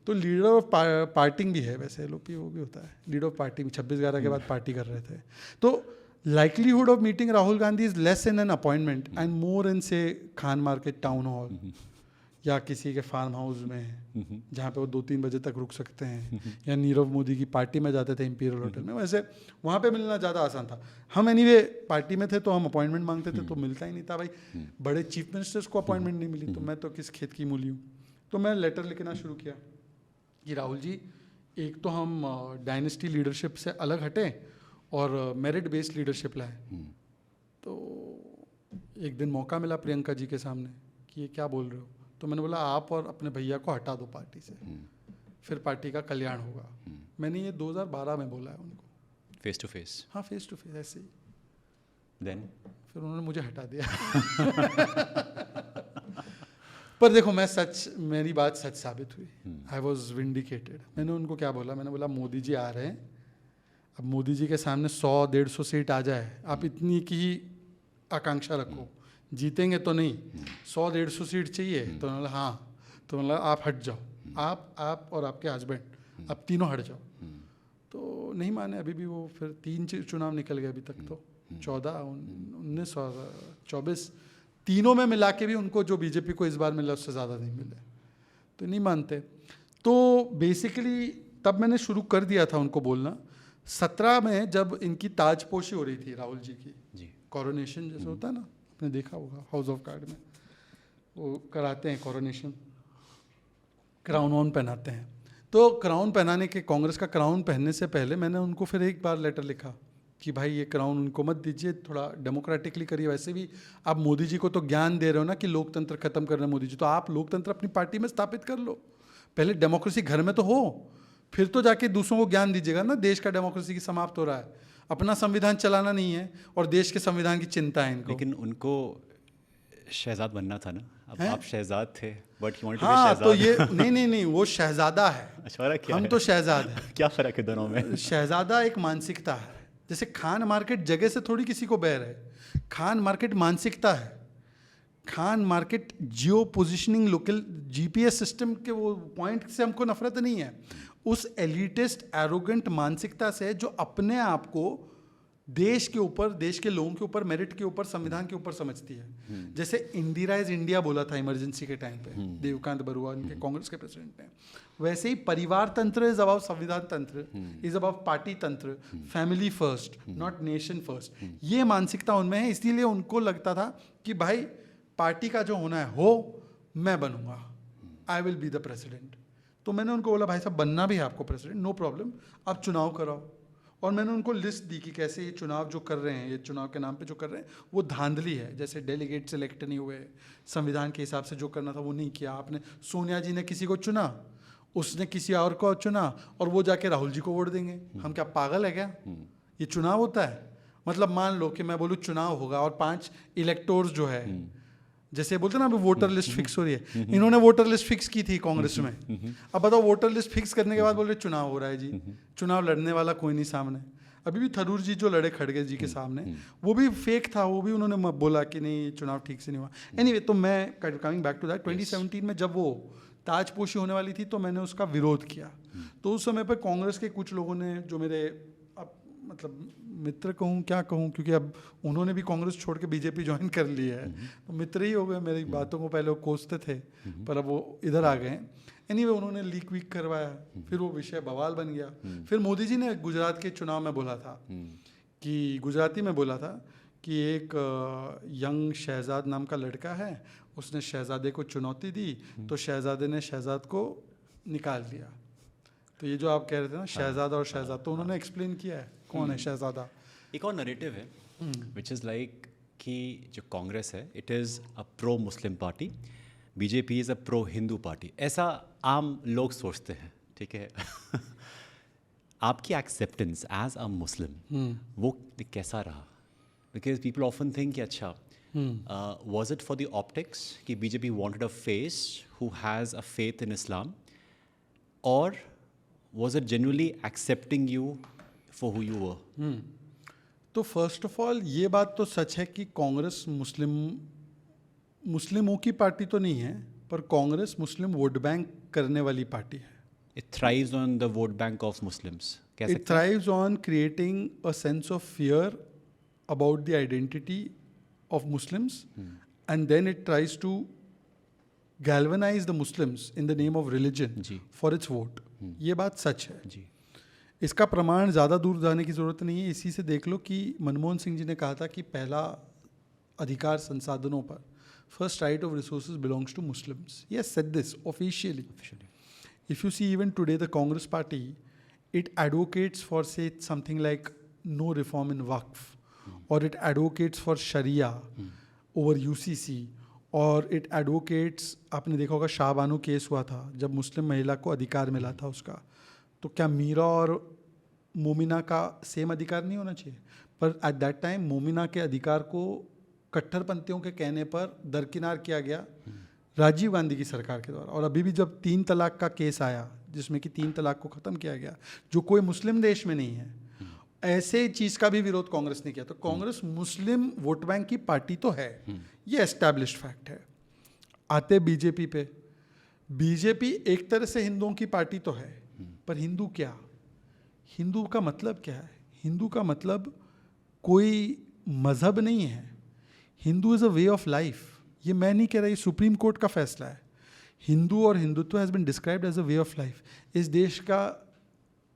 तो लीडर ऑफ पार्टिंग भी है वैसे, LOP वो भी होता है लीडर ऑफ पार्टिंग। 26/11 के बाद पार्टी कर रहे थे। तो likelihood of meeting Rahul Gandhi is less in an appointment and more in say Khan market town hall या किसी के फार्म हाउस में जहाँ पे वो 2-3 बजे तक रुक सकते हैं, या नीरव मोदी की पार्टी में जाते थे इंपीरियल होटल में, वैसे वहाँ पे मिलना ज़्यादा आसान था। हम एनीवे पार्टी में थे तो हम अपॉइंटमेंट मांगते थे तो मिलता ही नहीं था भाई। बड़े चीफ मिनिस्टर्स को अपॉइंटमेंट नहीं मिली तो मैं तो किस खेत की मूली हूँ। तो मैं लेटर लिखना शुरू किया कि राहुल जी, एक तो हम डायनेस्टी लीडरशिप से अलग हटें और मेरिट बेस्ड लीडरशिप लाए। तो एक दिन मौका मिला प्रियंका जी के सामने कि ये क्या बोल रहे हो, तो मैंने बोला आप और अपने भैया को हटा दो पार्टी से, फिर पार्टी का कल्याण होगा। मैंने ये 2012 में बोला है उनको, फेस टू फेस। हाँ फेस टू फेस ऐसे ही। देन फिर उन्होंने मुझे हटा दिया। पर देखो मेरी बात सच साबित हुई। I was vindicated. मैंने उनको क्या बोला, मैंने बोला मोदी जी आ रहे हैं, अब मोदी जी के सामने 100-150 सीट आ जाए, आप इतनी की ही आकांक्षा रखो, जीतेंगे तो नहीं, 100-150 सीट चाहिए। तो मतलब हाँ, तो मतलब आप हट जाओ, आप और आपके हस्बैंड आप तीनों हट जाओ। तो नहीं माने अभी भी वो। फिर 3 चुनाव निकल गए अभी तक, तो 14, 19 और 24 तीनों में मिला के भी उनको जो बीजेपी को इस बार मिला उससे ज़्यादा नहीं मिले, तो नहीं मानते। तो बेसिकली तब मैंने शुरू कर दिया था उनको बोलना। 17 में जब इनकी ताजपोशी हो रही थी राहुल जी की, कॉरोनेशन जैसे होता है ना, आपने देखा होगा हाउस ऑफ कार्ड में वो कराते हैं कॉरोनेशन, क्राउन ऑन पहनाते हैं। तो क्राउन पहनाने के, कांग्रेस का क्राउन पहनने से पहले मैंने उनको फिर एक बार लेटर लिखा कि भाई ये क्राउन उनको मत दीजिए, थोड़ा डेमोक्रेटिकली करिए। वैसे भी आप मोदी जी को तो ज्ञान दे रहे हो ना कि लोकतंत्र खत्म कर रहे हैं मोदी जी, तो आप लोकतंत्र अपनी पार्टी में स्थापित कर लो। पहले डेमोक्रेसी घर में तो हो, फिर तो जाके दूसरों को ज्ञान दीजिएगा ना देश का डेमोक्रेसी की समाप्त हो रहा है। अपना संविधान चलाना नहीं है और देश के संविधान की चिंता है इनको। लेकिन उनको शहजाद बनना था ना। अब आप शहजाद थे, but you want to be हाँ, शहजाद। तो ये नहीं, वो शहजादा है, अच्छा, फर्क क्या हम है? तो शहजाद हैं। क्या फ़र्क है दोनों में? शहजादा एक मानसिकता है, जैसे खान मार्केट जगह से थोड़ी किसी को बैर है, खान मार्केट मानसिकता है। खान मार्केट जियो पोजिशनिंग लोकल जीपीएस सिस्टम के वो पॉइंट से हमको नफरत नहीं है, उस एलिटिस्ट एरोगेंट मानसिकता से जो अपने आप को देश के ऊपर, देश के लोगों के ऊपर, मेरिट के ऊपर, संविधान के ऊपर समझती है। जैसे इंदिरा इज इंडिया बोला था इमरजेंसी के टाइम पे देवकांत बरुआ इनके कांग्रेस के प्रेसिडेंट ने, वैसे ही परिवार तंत्र इज अबाउट संविधान तंत्र, इज अबाउट पार्टी तंत्र, family first not nation first. ये मानसिकता उनमें है, इसीलिए उनको लगता था कि भाई पार्टी का जो होना है हो, मैं बनूंगा, I will be the president. तो मैंने उनको बोला भाई साहब बनना भी है आपको प्रेसिडेंट, नो प्रॉब्लम, आप चुनाव कराओ। और मैंने उनको लिस्ट दी कि कैसे ये चुनाव जो कर रहे हैं, ये चुनाव के नाम पे जो कर रहे हैं वो धांधली है। जैसे डेलीगेट सेलेक्ट नहीं हुए, संविधान के हिसाब से जो करना था वो नहीं किया आपने। सोनिया जी ने किसी को चुना, उसने किसी और को चुना, और वो जाके राहुल जी को वोट देंगे। हम क्या पागल है क्या? ये चुनाव होता है? मतलब मान लो कि मैं बोलूँ चुनाव होगा और 5 इलेक्टोर्स जो है, जैसे बोलते ना अभी वोटर लिस्ट फिक्स हो रही है, इन्होंने वोटर लिस्ट फिक्स की थी कांग्रेस में। अब बताओ वोटर लिस्ट फिक्स करने के बाद बोल रहे चुनाव हो रहा है जी, चुनाव लड़ने वाला कोई नहीं सामने। अभी भी थरूर जी जो लड़े खड़गे जी के सामने, वो भी फेक था, वो भी उन्होंने बोला कि नहीं चुनाव ठीक से नहीं हुआ। एनीवे, तो मैं कमिंग बैक टू दैट, 2017 में जब वो ताजपोशी होने वाली थी तो मैंने उसका विरोध किया। तो उस समय पर कांग्रेस के कुछ लोगों ने, जो मेरे मतलब मित्र कहूँ क्या कहूँ, क्योंकि अब उन्होंने भी कांग्रेस छोड़ के बीजेपी ज्वाइन कर ली है, तो मित्र ही हो गए। मेरी बातों को पहले वो कोसते थे, पर अब वो इधर आ गए। एनीवे, उन्होंने लीक वीक करवाया, फिर वो विषय बवाल बन गया। फिर मोदी जी ने गुजरात के चुनाव में बोला था कि, गुजराती में बोला था कि एक यंग शहजाद नाम का लड़का है, उसने शहजादे को चुनौती दी, तो शहजादे ने शहजाद को निकाल दिया। तो ये जो आप कह रहे थे ना शहजादा और शहजाद, तो उन्होंने एक्सप्लेन किया है कौन है शहजादा। एक और नरेटिव है विच इज़ लाइक कि जो कांग्रेस है it is a pro Muslim party, BJP is a pro Hindu party, ऐसा आम लोग सोचते हैं, ठीक है। आपकी एक्सेप्टेंस एज अ मुस्लिम वो कैसा रहा? बिकॉज पीपल ऑफन थिंक कि अच्छा was it for the optics कि BJP wanted a face who has a faith in Islam, और was it genuinely accepting you for who you were? तो first of all ये बात तो सच है कि कांग्रेस मुस्लिमों की पार्टी तो नहीं है, पर कांग्रेस मुस्लिम वोट बैंक करने वाली पार्टी है। It thrives on the vote bank of Muslims. कह It सकते हैं? thrives on creating a sense of fear about the identity of Muslims, and then it tries to galvanize the Muslims in the name of religion ji. for its vote। ये बात सच है जी। इसका प्रमाण ज़्यादा दूर जाने की ज़रूरत नहीं है। इसी से देख लो कि मनमोहन सिंह जी ने कहा था कि पहला अधिकार संसाधनों पर, first right of resources belongs to Muslims. Yes, said this officially. If you see even today the Congress party, it advocates for say something like no reform in Waqf, or it advocates for Sharia over UCC, और it advocates, आपने देखा होगा Shahbano case हुआ था जब मुस्लिम महिला को अधिकार मिला था उसका, तो क्या मीरा और मोमिना का सेम अधिकार नहीं होना चाहिए? पर एट दैट टाइम मोमिना के अधिकार को कट्टरपंथियों के कहने पर दरकिनार किया गया राजीव गांधी की सरकार के द्वारा। और अभी भी जब 3 तलाक का केस आया जिसमें कि 3 तलाक को ख़त्म किया गया, जो कोई मुस्लिम देश में नहीं है, ऐसे चीज़ का भी विरोध कांग्रेस ने किया। तो कांग्रेस मुस्लिम वोट बैंक की पार्टी तो है, ये एस्टैब्लिश्ड फैक्ट है। आते बीजेपी पे, बीजेपी एक तरह से हिंदुओं की पार्टी तो है, पर हिंदू क्या? हिंदू का मतलब क्या है? हिंदू का मतलब कोई मज़हब नहीं है। Hindu is a way of life. ये मैं नहीं कह रहा, ये सुप्रीम कोर्ट का फैसला है। हिंदू और Hindutva has been described as a way of life. इस देश का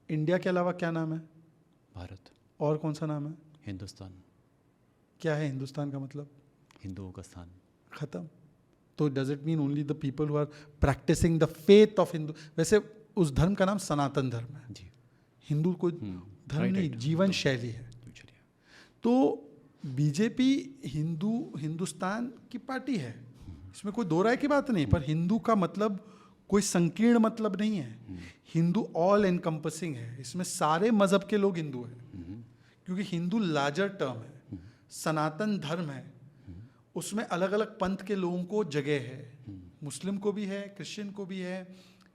इंडिया के अलावा क्या नाम है? भारत। और कौन सा नाम है? हिंदुस्तान। क्या है हिंदुस्तान का मतलब? हिंदुओं का स्थान। ख़त्म। तो does it mean only the people who are practising the faith of Hindu? वैसे उस धर्म का नाम सनातन धर्म है जी। हिंदू कोई धर्म right, नहीं, right. जीवन शैली है। तो बीजेपी हिंदुस्तान की पार्टी है, इसमें कोई दो राय की बात नहीं। पर हिंदू का मतलब कोई संकीर्ण मतलब नहीं है। हिंदू ऑल एनकम्पसिंग है, इसमें सारे मजहब के लोग हिंदू हैं, क्योंकि हिंदू लार्जर टर्म है, सनातन धर्म है, उसमें अलग अलग पंथ के लोगों को जगह है, मुस्लिम को भी है, क्रिश्चियन को भी है,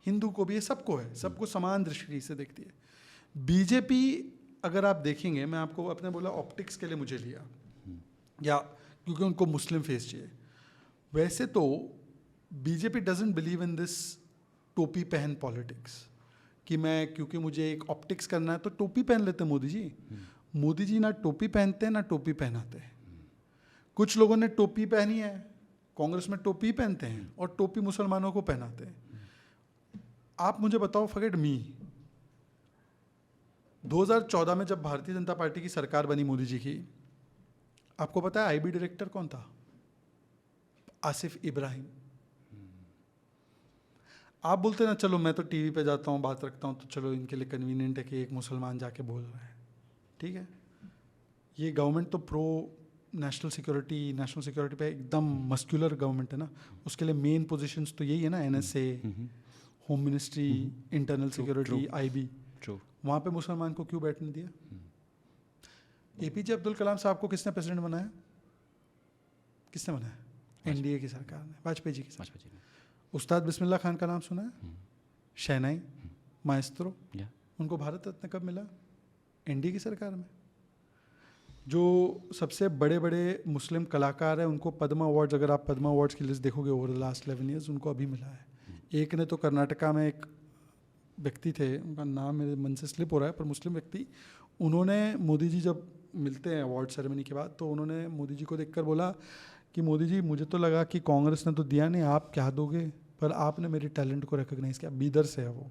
हिंदू को भी है, सबको है, सबको समान दृष्टि से देखती है। बीजेपी अगर आप देखेंगे, मैं आपको अपने बोला ऑप्टिक्स के लिए मुझे लिया, या क्योंकि उनको मुस्लिम फेस चाहिए। वैसे तो BJP doesn't believe in this टोपी पहन पॉलिटिक्स कि मैं, क्योंकि मुझे एक ऑप्टिक्स करना है तो टोपी पहन लेते हैं मोदी जी। मोदी जी ना टोपी पहनते हैं ना टोपी पहनाते हैं। कुछ लोगों ने टोपी पहनी है, कांग्रेस में टोपी पहनते हैं और टोपी मुसलमानों को पहनाते हैं। आप मुझे बताओ, फॉरगेट मी, 2014 में जब भारतीय जनता पार्टी की सरकार बनी मोदी जी की, आपको पता है आईबी डायरेक्टर कौन था? आसिफ इब्राहिम। आप बोलते ना चलो मैं तो टीवी पे जाता हूँ, बात रखता हूँ, तो चलो इनके लिए कन्वीनियंट है कि एक मुसलमान जाके बोल रहा है, ठीक है। ये गवर्नमेंट तो प्रो नेशनल सिक्योरिटी पे एकदम मस्कुलर गवर्नमेंट है ना, उसके लिए मेन पोजीशंस तो यही है ना, NSA, home ministry, internal security, IB. वहाँ पे मुसलमान को क्यों बैठने दिया? एपीजे अब्दुल कलाम साहब को किसने प्रेसिडेंट बनाया? किसने बनाया? एनडीए की सरकार ने, वाजपेयी जी की सरकार। उस्ताद बिस्मिल्लाह खान का नाम सुना है? शहनाई, माएस्त्रो, उनको भारत रत्न कब मिला? एनडीए की सरकार में। जो सबसे बड़े बड़े मुस्लिम कलाकार हैं उनको पद्मा अवार्ड्स, अगर आप पद्मा अवार्ड्स की लिस्ट देखोगे ओवर द लास्ट 11 ईयर्स, उनको अभी मिला है। एक ने तो कर्नाटका में एक व्यक्ति थे, उनका नाम मेरे मन से स्लिप हो रहा है, पर मुस्लिम व्यक्ति, उन्होंने मोदी जी जब मिलते हैं अवार्ड सेरेमनी के बाद, तो उन्होंने मोदी जी को देखकर बोला कि मोदी जी मुझे तो लगा कि कांग्रेस ने तो दिया नहीं, आप क्या दोगे, पर आपने मेरे टैलेंट को रिकॉग्नाइज किया। बीदर से है वो।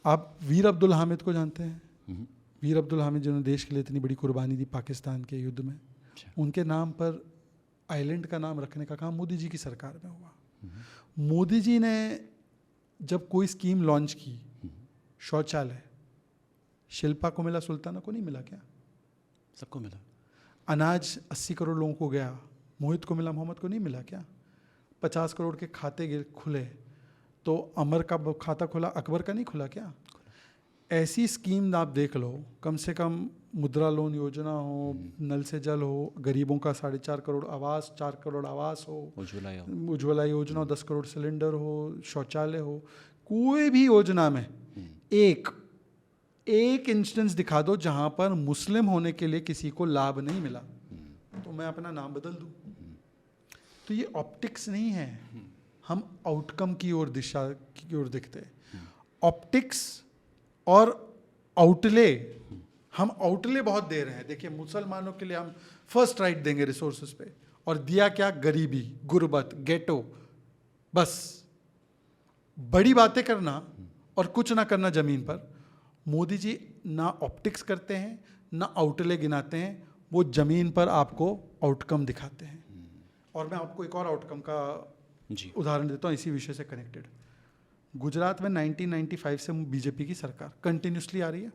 आप वीर अब्दुल हामिद को जानते हैं? वीर अब्दुल हामिद जिन्होंने देश के लिए इतनी बड़ी कुर्बानी दी पाकिस्तान के युद्ध में, उनके नाम पर आइलैंड का नाम रखने का काम मोदी जी की सरकार में हुआ। मोदी जी ने जब कोई स्कीम लॉन्च की, शौचालय, शिल्पा को मिला, सुल्ताना को नहीं मिला क्या? सबको मिला। अनाज 80 करोड़ लोगों को गया, मोहित को मिला, मोहम्मद को नहीं मिला क्या? 50 करोड़ के खाते खुले, तो अमर का खाता खुला, अकबर का नहीं खुला क्या? ऐसी स्कीम आप देख लो, कम से कम मुद्रा लोन योजना हो, नल से जल हो, गरीबों का 4.5 करोड़ आवास, 4 करोड़ आवास हो, उज्ज्वला योजना हो, 10 करोड़ सिलेंडर हो, शौचालय हो, कोई भी योजना में एक इंस्टेंस दिखा दो जहां पर मुस्लिम होने के लिए किसी को लाभ नहीं मिला, तो मैं अपना नाम बदल दूं। तो ये ऑप्टिक्स नहीं है, हम आउटकम की ओर, दिशा की ओर दिखते हैं। ऑप्टिक्स और आउटले, हम आउटले बहुत दे रहे हैं। देखिए, मुसलमानों के लिए हम फर्स्ट राइट देंगे रिसोर्सेज पे, और दिया क्या? गरीबी, गुर्बत, गेटो, बस बड़ी बातें करना और कुछ ना करना जमीन पर। मोदी जी ना ऑप्टिक्स करते हैं ना आउटले गिनाते हैं, वो जमीन पर आपको आउटकम दिखाते हैं। और मैं आपको एक और आउटकम का उदाहरण देता हूँ इसी विषय से कनेक्टेड। गुजरात में 1995 से बीजेपी की सरकार कंटिन्यूसली आ रही है,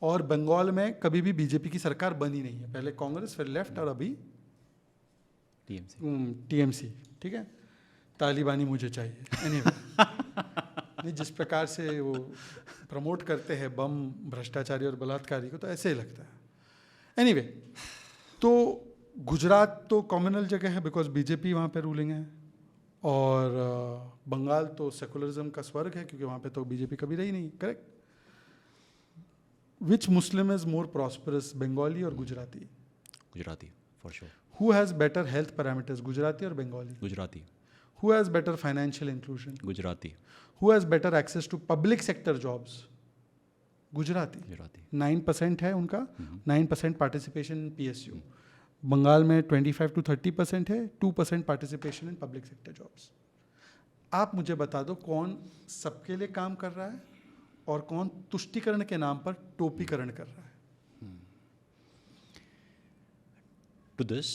और बंगाल में कभी भी बीजेपी की सरकार बनी नहीं है। पहले कांग्रेस, फिर लेफ्ट, और अभी टीएमसी। ठीक है, तालिबानी मुझे चाहिए। anyway, जिस प्रकार से वो प्रमोट करते हैं बम, भ्रष्टाचारी और बलात्कारी को, तो ऐसे ही लगता है। एनीवे, तो गुजरात तो कॉम्युनल जगह है बिकॉज बीजेपी वहाँ पे रूलिंग है, और बंगाल तो सेकुलरिज्म का स्वर्ग है क्योंकि वहाँ पे तो बीजेपी कभी रही नहीं। Correct? Which Muslim is more prosperous, Bengali और Gujarati? Gujarati for sure. Who has better health parameters, Gujarati और Bengali? Gujarati. Who has better financial inclusion? Gujarati. Who has better access to public sector jobs? Gujarati. 9% है उनका, 9% पार्टिसिपेशन इन PSU। बंगाल में 25 to 30% है, 2% participation in public sector jobs. आप मुझे बता दो कौन सबके लिए काम कर रहा है और कौन तुष्टीकरण के नाम पर टोपीकरण कर रहा है? To this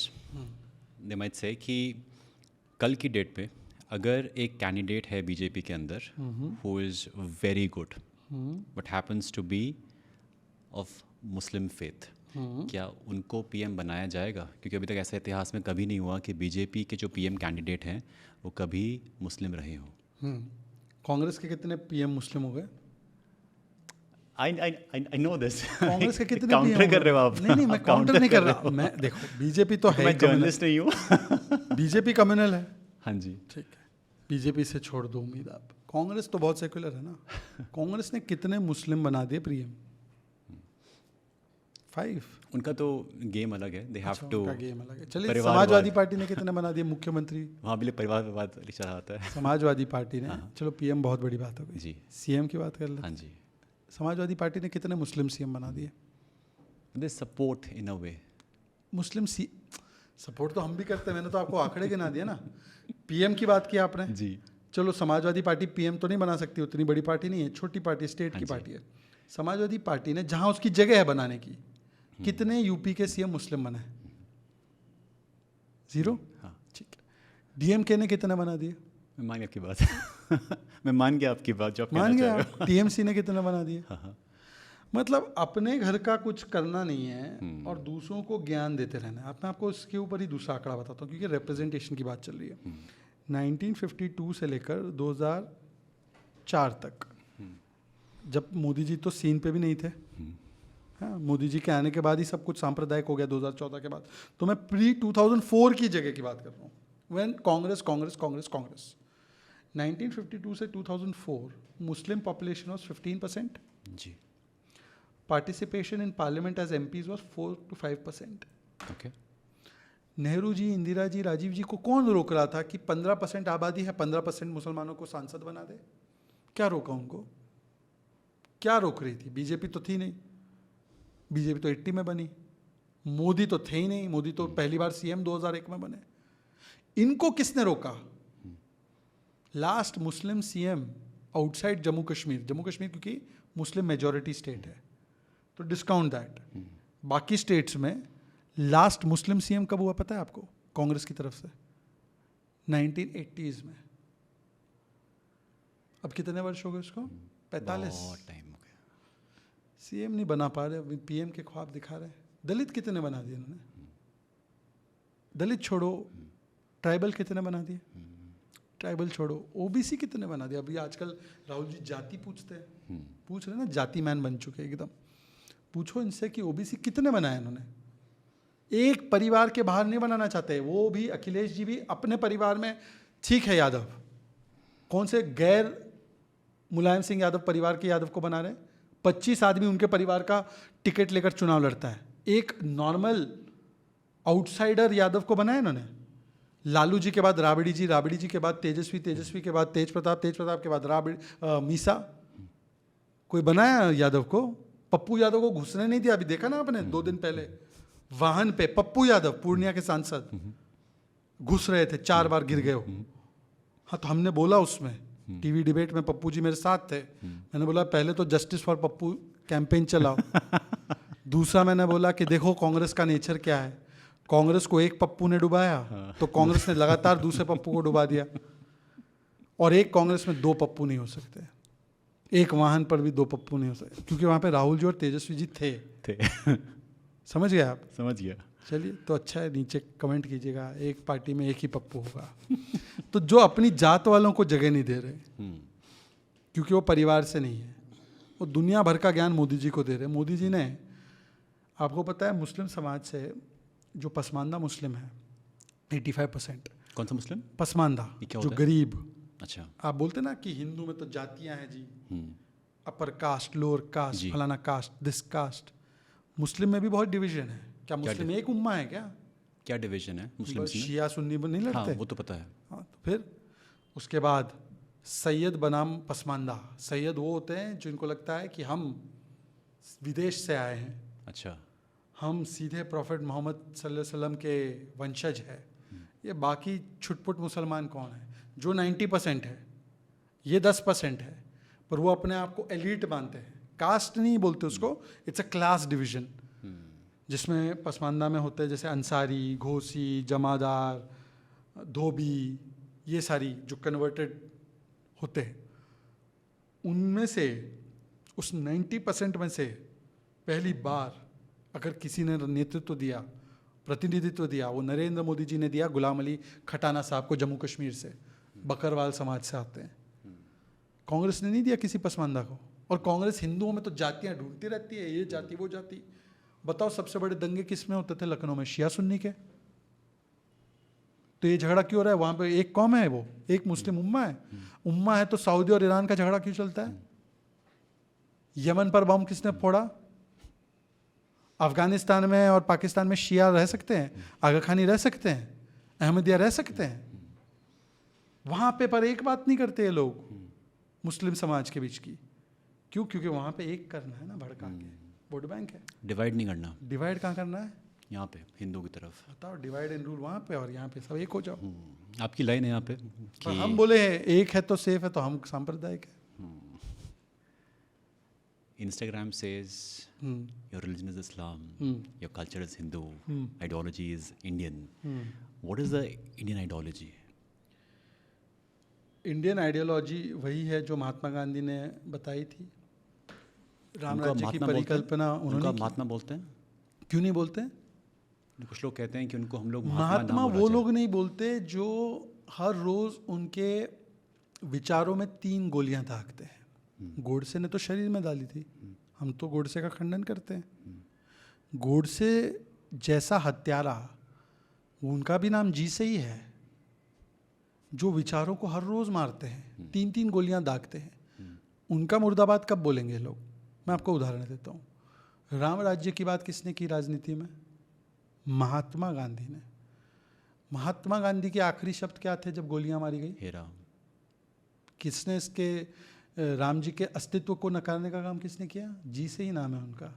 they might say कि कल की डेट पे अगर एक कैंडिडेट है बीजेपी के अंदर who is very good but happens to be of Muslim faith, क्या उनको पीएम बनाया जाएगा? क्योंकि अभी तक ऐसा इतिहास में कभी नहीं हुआ कि बीजेपी के जो पीएम कैंडिडेट हैं वो कभी मुस्लिम रहे हो। कांग्रेस के कितने पीएम मुस्लिम हो गए? I know this. कांग्रेस के कितने काउंटर PM कर रहे हो आप? नहीं मैं आप काउंटर नहीं कर रहे रहा। हो। मैं देखो बीजेपी तो है मैं जर्नलिस्ट नहीं हूँ। बीजेपी कम्युनल है, हाँ जी। ठीक है, बीजेपी से छोड़ दो उम्मीद आप। कांग्रेस तो बहुत सेकुलर है ना। कांग्रेस ने कितने मुस्लिम बना दिए पीएम? 5। उनका तो गेम अलग है, दे हैव टू। उनका गेम अलग है। चलिए परिवारवाद। समाजवादी पार्टी ने कितने बना दिए मुख्यमंत्री? वहाँ भी परिवार विवाद चला आता है। समाजवादी पार्टी ने, चलो पीएम बहुत बड़ी बात हो गई, जी। सीएम की बात कर ले। हाँ जी। समाजवादी पार्टी ने कितने मुस्लिम सीएम बना दिए? They support in a way. Muslim support तो हम भी करते हैं, मैंने तो आपको आंकड़े गिना दिया ना। पीएम की बात की आपने जी। चलो समाजवादी पार्टी पीएम तो नहीं बना सकती, उतनी बड़ी पार्टी नहीं है, छोटी पार्टी, स्टेट की हाँ जी। पार्टी है। समाजवादी पार्टी ने जहां उसकी जगह है बनाने की, कितने यूपी के सीएम मुस्लिम बने? 0। हाँ। ठीक है। डीएमके ने कितने बना दिए? मैं मान गया आपकी बात। मैं मान गया आपकी बात जो आप मान कहना गया चाह रहे आप। टीएमसी ने कितने बना दिए? हो। हाँ। मतलब अपने घर का कुछ करना नहीं है और दूसरों को ज्ञान देते रहना है। अब मैं आपको इसके ऊपर ही दूसरा आंकड़ा बताता हूँ, क्योंकि रिप्रेजेंटेशन की बात चल रही है। 1952 से लेकर 2004 तक, जब मोदी जी तो सीन पे भी नहीं थे, हाँ, मोदी जी के आने के बाद ही सब कुछ सांप्रदायिक हो गया 2014 के बाद। तो मैं प्री 2004 की जगह की बात कर रहा हूँ, व्हेन कांग्रेस कांग्रेस कांग्रेस कांग्रेस। 1952 से 2004 मुस्लिम पॉपुलेशन वॉज 15%, जी। Participation in parliament as MPs was 4 to 5%। Okay. Nehru ji, Indira ji, Rajiv ji को कौन रोक रहा था कि 15% आबादी है, 15% मुसलमानों को सांसद बना दे? क्या रोका उनको? क्या रोक रही थी? बीजेपी तो थी नहीं, बीजेपी तो 80 में बनी, मोदी तो थे ही नहीं, मोदी तो पहली बार सीएम 2001 में बने। इनको किसने रोका? लास्ट मुस्लिम सीएम आउटसाइड जम्मू कश्मीर, जम्मू कश्मीर क्योंकि मुस्लिम मेजॉरिटी स्टेट है तो डिस्काउंट दैट, बाकी स्टेट्स में लास्ट मुस्लिम सीएम कब हुआ पता है आपको? कांग्रेस की तरफ से 1980s में। अब कितने वर्ष हो गए उसको? 45। बहुत टाइम हो गया। सीएम नहीं बना पा रहे, अभी पीएम के ख्वाब दिखा रहे हैं। दलित कितने बना दिए इन्होंने? दलित छोड़ो, ट्राइबल कितने बना दिए? ट्राइबल छोड़ो, ओबीसी कितने बना दिए? अभी आजकल राहुल जी जाति पूछते हैं, पूछ रहे ना, जाति मैन बन चुके एकदम। पूछो इनसे कि ओबीसी कितने बनाए इन्होंने? एक परिवार के बाहर नहीं बनाना चाहते वो भी। अखिलेश जी भी अपने परिवार में, ठीक है यादव, कौन से गैर मुलायम सिंह यादव परिवार के यादव को बना रहे? 25 आदमी उनके परिवार का टिकट लेकर चुनाव लड़ता है, एक नॉर्मल आउटसाइडर यादव को बनाया इन्होंने। लालू जी के बाद राबड़ी जी, राबड़ी जी के बाद तेजस्वी, तेजस्वी के बाद तेज प्रताप, तेज प्रताप के बाद मीसा। कोई बनाया यादव को? पप्पू यादव को घुसने नहीं दिया। अभी देखा ना आपने 2 दिन पहले वाहन पे पप्पू यादव, पूर्णिया के सांसद, घुस रहे थे, 4 बार गिर गए हो। हाँ, तो हमने बोला उसमें टीवी डिबेट में, पप्पू जी मेरे साथ थे, मैंने बोला पहले तो जस्टिस फॉर पप्पू कैंपेन चलाओ। दूसरा मैंने बोला कि देखो कांग्रेस का नेचर क्या है, कांग्रेस को एक पप्पू ने डुबाया तो कांग्रेस ने लगातार दूसरे पप्पू को डुबा दिया, और एक कांग्रेस में 2 पप्पू नहीं हो सकते, एक वाहन पर भी 2 पप्पू नहीं हो सकते, क्योंकि वहाँ पे राहुल जी और तेजस्वी जी थे। समझ गए आप? समझ गया। चलिए, तो अच्छा है, नीचे कमेंट कीजिएगा, एक पार्टी में एक ही पप्पू होगा। तो जो अपनी जात वालों को जगह नहीं दे रहे, क्योंकि वो परिवार से नहीं है, वो दुनिया भर का ज्ञान मोदी जी को दे रहे। मोदी जी ने, आपको पता है, मुस्लिम समाज से जो पसमानदा मुस्लिम है 85%। कौन सा मुस्लिम? पसमानदा, जो गरीब। अच्छा। आप बोलते ना कि हिंदू में तो जातियां हैं जी, अपर कास्ट, लोअर कास्ट, फलाना कास्ट, दिस कास्ट। मुस्लिम में भी बहुत डिवीजन है। क्या मुस्लिम एक उम्मा है क्या? क्या डिवीजन है मुस्लिम में? शिया सुन्नी नहीं लड़ते? हाँ, वो तो पता है। हाँ, तो फिर उसके बाद सैयद बनाम पसमानदा। सैयद वो होते हैं जिनको लगता है कि हम विदेश से आए हैं, अच्छा, हम सीधे प्रॉफिट मोहम्मद सल्लल्लाहु अलैहि वसल्लम के वंशज है। ये बाकी छुटपुट मुसलमान कौन है? जो 90% है, ये 10% है, पर वो अपने आप को एलीट मानते हैं। कास्ट नहीं बोलते उसको, इट्स अ क्लास डिवीजन, जिसमें पसमानदा में होते हैं जैसे अंसारी, घोसी, जमादार, धोबी, ये सारी जो कन्वर्टेड होते हैं। उनमें से, उस 90% में से पहली बार अगर किसी ने नेतृत्व दिया, प्रतिनिधित्व दिया, वो नरेंद्र मोदी जी ने दिया गुलाम अली खटाना साहब को, जम्मू कश्मीर से, बकरवाल समाज से आते हैं। कांग्रेस ने नहीं दिया किसी पसमानदा को, और कांग्रेस हिंदुओं में तो जातियां ढूंढती रहती है, ये जाति वो जाति। बताओ सबसे बड़े दंगे किस में होते थे लखनऊ में? शिया सुन्नी के। तो ये झगड़ा क्यों हो रहा है? वहां पे एक कौम है, वो एक मुस्लिम उम्मा है। उम्मा है तो सऊदी और ईरान का झगड़ा क्यों चलता है? यमन पर बम किसने फोड़ा? अफगानिस्तान में और पाकिस्तान में शिया रह सकते हैं, आगा खानी रह सकते हैं, अहमदिया रह सकते हैं वहां पे, पर एक बात नहीं करते ये लोग मुस्लिम समाज के बीच की। क्यों? क्योंकि वहां पे एक करना है ना, भड़का के वोट बैंक है। डिवाइड नहीं करना। डिवाइड कहाँ करना है? यहाँ पे हिंदू की तरफ। बताओ, डिवाइड एंड रूल वहां पे और यहाँ पे सब एक हो जाओ। आपकी लाइन है यहाँ पे पर हम बोले हैं एक है तो सेफ है, तो हम सांप्रदायिक है। Instagram says your religion is Islam, your culture is Hindu, ideology is Indian. What is the Indian ideology? Indian ideology वही है जो महात्मा गांधी ने बताई थी। राम राज्य की परिकल्पना उन्होंने महात्मा बोलते हैं। क्यों नहीं बोलते? कुछ लोग कहते हैं कि उनको हम लोग महात्मा वो लोग नहीं बोलते जो हर रोज उनके विचारों में 3 गोलियां दागते हैं। गोडसे ने तो शरीर में डाली थी, हम तो गोडसे का खंडन करते हैं। गोडसे जैसा हत्यारा, उनका भी नाम जी से ही है, जो विचारों को हर रोज मारते हैं, 3-3 गोलियां दागते हैं। उनका मुर्दाबाद कब बोलेंगे लोग? मैं आपको उदाहरण देता हूँ। राम राज्य की बात किसने की राजनीति में? महात्मा गांधी ने। महात्मा गांधी के आखिरी शब्द क्या थे जब गोलियां मारी गई? हे राम। किसने इसके राम जी के अस्तित्व को नकारने का काम किसने किया? जी से ही नाम है उनका,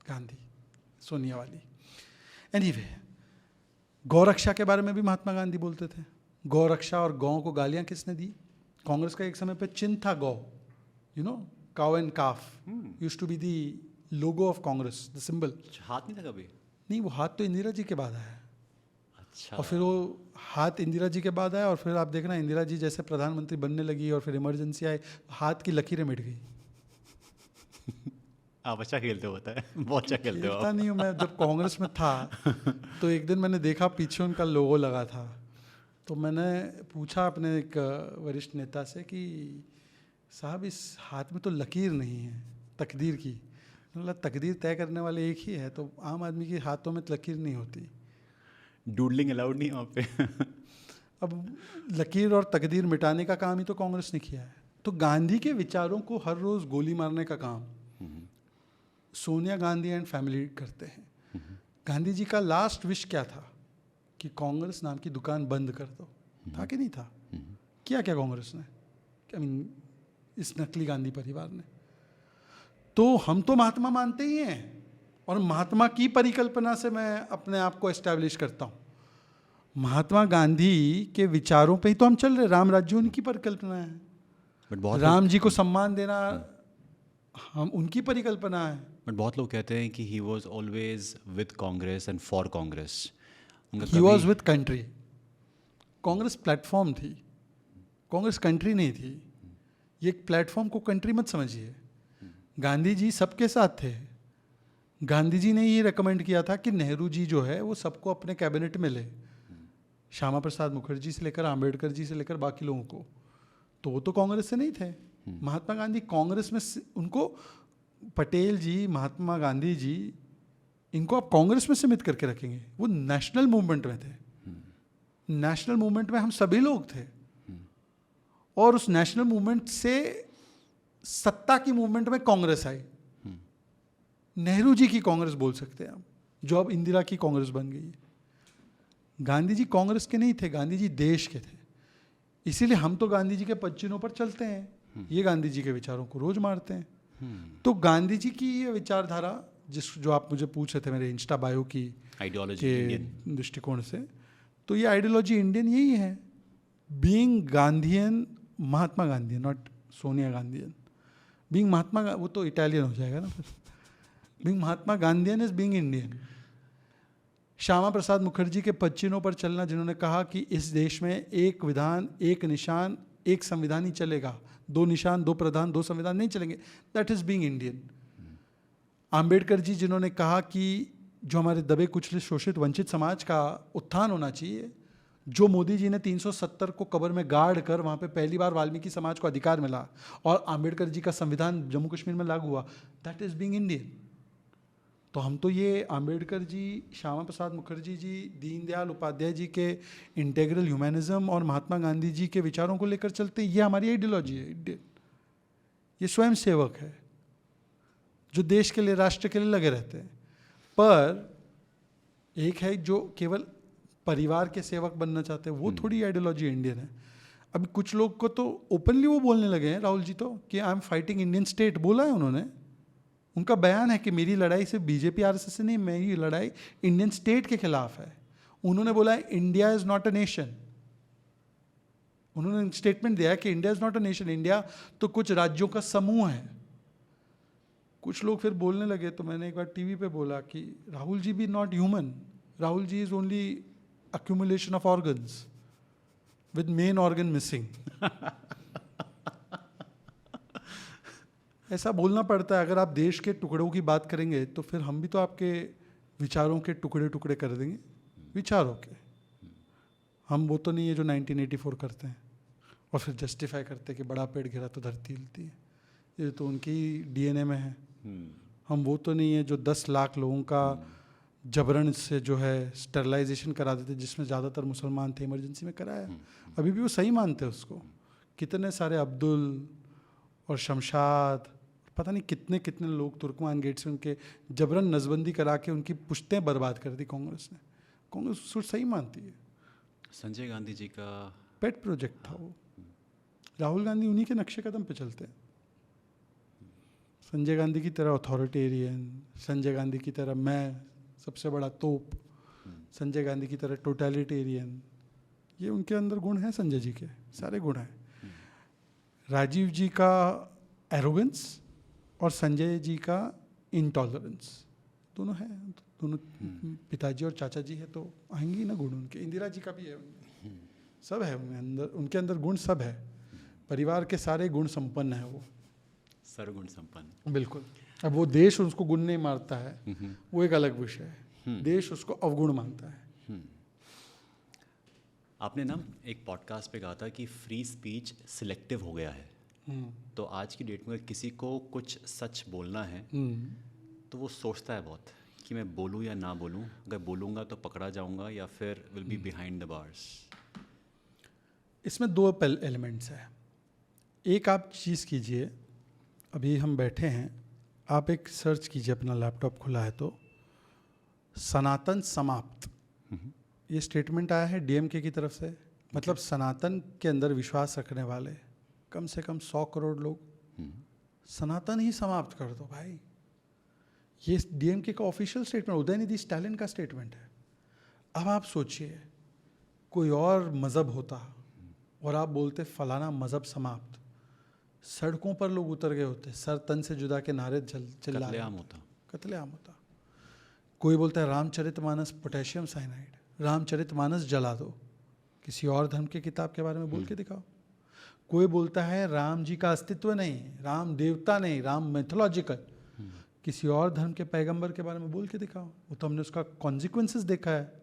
गांधी, सोनिया वाली। एनीवे, गौरक्षा के बारे में भी महात्मा गांधी बोलते थे। गौरक्षा और गौ को गालियां किसने दी? कांग्रेस का एक समय पे चिन्ह था गौ, you know, cow and calf used to be the logo of Congress, the symbol. हाथ नहीं था कभी? नहीं, वो हाथ तो इंदिरा जी के बाद आया। अच्छा। और फिर वो हाथ इंदिरा जी के बाद आया, और फिर आप देखना इंदिरा जी जैसे प्रधानमंत्री बनने लगी और फिर इमरजेंसी आई, हाथ की लकीरें मिट गई। आप अच्छा खेलते हो, होता है, बहुत अच्छा खेलते हो। खेलता नहीं हूँ मैं, जब कांग्रेस में था तो एक दिन मैंने देखा पीछे उनका लोगो लगा था, तो मैंने पूछा अपने एक वरिष्ठ नेता से कि साहब इस हाथ में तो लकीर नहीं है तकदीर की। मतलब तकदीर तय करने वाले एक ही है, तो आम आदमी के हाथों में लकीर नहीं होती। डूडलिंग अलाउड नहीं वहाँ पे। अब लकीर और तकदीर मिटाने का काम ही तो कांग्रेस ने किया है। तो गांधी के विचारों को हर रोज गोली मारने का काम सोनिया गांधी एंड फैमिली करते हैं। गांधी जी का लास्ट विश क्या था? कि कांग्रेस नाम की दुकान बंद कर दो। था कि नहीं था? किया क्या कांग्रेस ने? आई मीन इस नकली गांधी परिवार ने। तो हम तो महात्मा मानते ही हैं, और महात्मा की परिकल्पना से मैं अपने आप को एस्टैब्लिश करता हूँ। महात्मा गांधी के विचारों पे ही तो हम चल रहे। राम राज्य उनकी परिकल्पना है, राम जी को सम्मान देना हम उनकी परिकल्पना है। बट बहुत लोग कहते हैं कि he was always with Congress and for Congress. He was with country. Congress platform थी, कांग्रेस कंट्री नहीं थी। ये एक प्लेटफॉर्म को कंट्री मत समझिए। गांधी जी सबके साथ थे। गांधी जी ने ये रेकमेंड किया था कि नेहरू जी जो है वो सबको अपने कैबिनेट में ले, श्यामा प्रसाद मुखर्जी से लेकर आम्बेडकर जी से लेकर बाकी लोगों को। तो वो तो कांग्रेस से नहीं थे। महात्मा गांधी कांग्रेस में, उनको पटेल जी, महात्मा गांधी जी, इनको आप कांग्रेस में सीमित करके रखेंगे? वो नेशनल मूवमेंट में थे। नेशनल मूवमेंट में हम सभी लोग थे, और उस नेशनल मूवमेंट से सत्ता की मूवमेंट में कांग्रेस आई। नेहरू जी की कांग्रेस बोल सकते हैं आप, जो अब इंदिरा की कांग्रेस बन गई है। गांधी जी कांग्रेस के नहीं थे, गांधी जी देश के थे। इसीलिए हम तो गांधी जी के पद चिन्हों पर चलते हैं, ये गांधी जी के विचारों को रोज मारते हैं। तो गांधी जी की ये विचारधारा, जो आप मुझे पूछ रहे थे मेरे इंस्टा बायो की आइडियोलॉजी के दृष्टिकोण से, तो ये आइडियोलॉजी इंडियन यही है। Being Gandhian, Mahatma Gandhi, not Sonia Gandhian. Being Mahatma, वो तो इटालियन हो जाएगा ना फिर। Being Mahatma Gandhian is being Indian. Shyama Prasad Mukherjee के पद चिन्हों पर चलना, जिन्होंने कहा कि इस देश में एक विधान, एक निशान, एक संविधान ही चलेगा, 2 निशान, 2 प्रधान, 2 संविधान नहीं चलेंगे, that is being Indian. Ambedkar ji जिन्होंने कहा कि जो हमारे दबे कुचले शोषित वंचित समाज का उत्थान होना चाहिए, जो मोदी जी ने 370 को कब्र में गाड़ कर वहाँ पे पहली बार वाल्मीकि समाज को अधिकार मिला और आम्बेडकर जी का संविधान जम्मू कश्मीर में लागू हुआ, दैट इज़ बीइंग इंडियन। तो हम तो ये आम्बेडकर जी, श्यामा प्रसाद मुखर्जी जी, दीनदयाल उपाध्याय जी के इंटेग्रल ह्यूमैनिज्म और महात्मा गांधी जी के विचारों को लेकर चलते, ये हमारी आइडियोलॉजी है। ये स्वयं सेवक है जो देश के लिए, राष्ट्र के लिए लगे रहते हैं। पर एक है जो केवल परिवार के सेवक बनना चाहते हैं, वो थोड़ी आइडियोलॉजी इंडियन है। अभी कुछ लोग को तो ओपनली वो बोलने लगे हैं, राहुल जी, तो कि I am fighting Indian state, बोला है उन्होंने। उनका बयान है कि मेरी लड़ाई सिर्फ बीजेपी आरएसएस से नहीं, मेरी लड़ाई इंडियन स्टेट के खिलाफ है। उन्होंने बोला है India is not a nation. उन्होंने स्टेटमेंट दिया है कि India is not a nation, India तो कुछ राज्यों का समूह है। कुछ लोग फिर बोलने लगे, तो मैंने एक बार टीवी पे बोला कि राहुल जी भी not human, Rahul ji is only accumulation of organs with main organ missing। ऐसा बोलना पड़ता है। अगर आप देश के टुकड़ों की बात करेंगे तो फिर हम भी तो आपके विचारों के टुकड़े टुकड़े कर देंगे, विचारों के। हम वो तो नहीं है जो 1984 करते हैं और फिर जस्टिफाई करते हैं कि बड़ा पेड़ गिरा तो धरती हिलती है, ये तो उनकी डीएनए में है। हम वो तो नहीं है जो 10 लाख लोगों का जबरन से जो है स्टरलाइजेशन करा देते, जिसमें ज़्यादातर मुसलमान थे, इमरजेंसी में कराया। अभी भी वो सही मानते हैं उसको। कितने सारे अब्दुल और शमशाद, पता नहीं कितने कितने लोग तुर्कमान गेट से उनके जबरन नज़बंदी करा के उनकी पुश्तें बर्बाद कर दी कांग्रेस ने। कांग्रेस उसको सही मानती है। संजय गांधी जी का पेट प्रोजेक्ट था वो। राहुल गांधी उन्हीं के नक्शे कदम पे चलते हैं। संजय गांधी की तरह अथॉरिटेरियन, संजय गांधी की तरह मैं सबसे बड़ा तोप, संजय गांधी की तरह टोटलिटेरियन, ये उनके अंदर गुण हैं। संजय जी के सारे गुण हैं। राजीव जी का एरोगेंस और संजय जी का इनटॉलरेंस, दोनों हैं। दोनों पिताजी और चाचा जी है तो आएंगी ना गुण उनके। इंदिरा जी का भी है, सब है उनके अंदर गुण सब है। परिवार के सारे गुण संपन्न है वो, सर्वगुण संपन्न। बिल्कुल। अब वो देश उसको गुण नहीं मारता है, वो एक अलग विषय है। देश उसको अवगुण मानता है। आपने ना एक पॉडकास्ट पे कहा था कि फ्री स्पीच सिलेक्टिव हो गया है। तो आज की डेट में किसी को कुछ सच बोलना है तो वो सोचता है बहुत कि मैं बोलूँ या ना बोलूँ, अगर बोलूँगा तो पकड़ा जाऊँगा या फिर will be behind the bars. इसमें 2 एलिमेंट्स हैं। एक आप चीज़ कीजिए, अभी हम बैठे हैं, आप एक सर्च कीजिए, अपना लैपटॉप खुला है तो सनातन समाप्त, ये स्टेटमेंट आया है डीएमके की तरफ से। मतलब सनातन के अंदर विश्वास रखने वाले कम से कम 100 करोड़ लोग, सनातन ही समाप्त कर दो भाई। ये डीएमके का ऑफिशियल स्टेटमेंट, उदयनिधि स्टालिन का स्टेटमेंट है। अब आप सोचिए कोई और मज़हब होता और आप बोलते फलाना मज़हब समाप्त, सड़कों पर लोग उतर गए होते, सर तन से जुदा के नारे चिल्ला रहे होते, कत्लेआम होता। कोई बोलता है रामचरितमानस पोटेशियम साइनाइड, रामचरितमानस जला दो, किसी और धर्म के किताब के बारे में बोल के दिखाओ। कोई बोलता है राम जी का अस्तित्व नहीं, राम देवता नहीं, राम मैथोलॉजिकल, किसी और धर्म के पैगंबर के बारे में बोल के दिखाओ, वो तो हमने उसका कॉन्सिक्वेंसेस देखा है।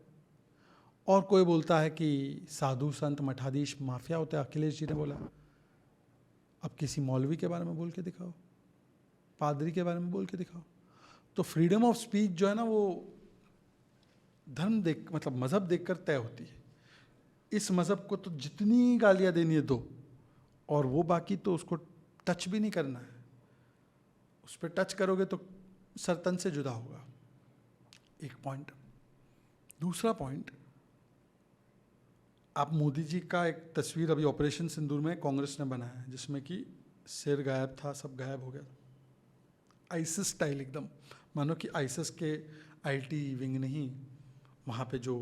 और कोई बोलता है कि साधु संत मठाधीश माफिया होते हैं, अखिलेश जी ने बोला। अब किसी मौलवी के बारे में बोल के दिखाओ, पादरी के बारे में बोल के दिखाओ। तो फ्रीडम ऑफ स्पीच जो है ना, वो धर्म देख, मतलब मज़हब देखकर तय होती है। इस मज़हब को तो जितनी गालियाँ देनी है दो, और वो बाकी तो उसको टच भी नहीं करना है। उस पर टच करोगे तो सरतन से जुदा होगा। एक पॉइंट। दूसरा पॉइंट, आप मोदी जी का एक तस्वीर अभी ऑपरेशन सिंदूर में कांग्रेस ने बनाया है, जिसमें कि सिर गायब था, सब गायब हो गया, आईसिस स्टाइल एकदम, मानो कि आईसिस के आईटी विंग नहीं, वहाँ पे जो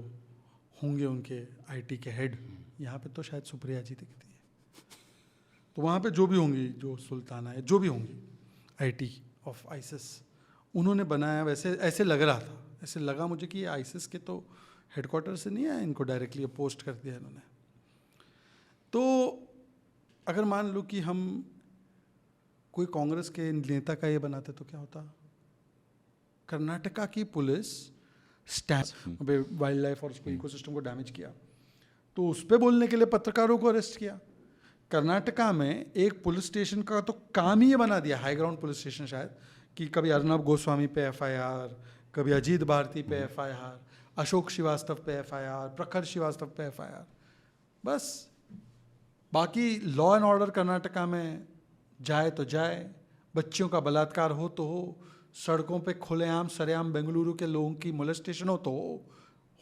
होंगे उनके आईटी के हेड, यहाँ पे तो शायद सुप्रिया जी दिखती है, तो वहाँ पे जो भी होंगी, जो सुल्ताना है, जो भी होंगी आईटी ऑफ आईसिस, उन्होंने बनाया। वैसे ऐसे लग रहा था, ऐसे लगा मुझे कि ये आईसिस के तो हेडक्वार्टर से नहीं आया, इनको डायरेक्टली पोस्ट कर दिया इन्होंने। तो अगर मान लो कि हम कोई कांग्रेस के नेता का ये बनाते तो क्या होता? कर्नाटका की पुलिस वाइल्ड लाइफ और उसको इकोसिस्टम को डैमेज किया, तो उस पर बोलने के लिए पत्रकारों को अरेस्ट किया। कर्नाटका में एक पुलिस स्टेशन का तो काम ही ये बना दिया, हाई ग्राउंड पुलिस स्टेशन शायद, कि कभी अर्नब गोस्वामी पे FIR, कभी अजीत भारती पे FIR, अशोक श्रीवास्तव पे FIR, प्रखर श्रीवास्तव पे FIR। बस बाकी लॉ एंड ऑर्डर कर्नाटका में जाए तो जाए, बच्चियों का बलात्कार हो तो हो, सड़कों पे खुलेआम सरेआम बेंगलुरु के लोगों की मोलेस्टेशन हो तो हो,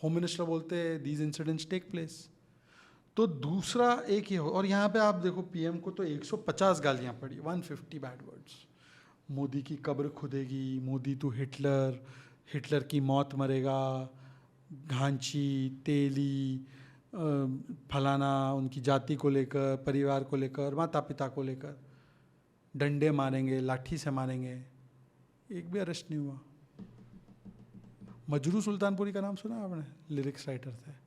होम मिनिस्टर बोलते दीज इंसिडेंट्स टेक प्लेस। तो दूसरा एक ही हो, और यहाँ पे आप देखो PM को तो 150 गालियाँ पड़ी, 150 बैड वर्ड्स। मोदी की कब्र खुदेगी, मोदी तू हिटलर, हिटलर की मौत मरेगा, घांची, तेली, फलाना, उनकी जाति को लेकर, परिवार को लेकर, माता पिता को लेकर, डंडे मारेंगे, लाठी से मारेंगे। एक भी अरेस्ट नहीं हुआ। मजरू सुल्तानपुरी का नाम सुना आपने? लिरिक्स राइटर थे।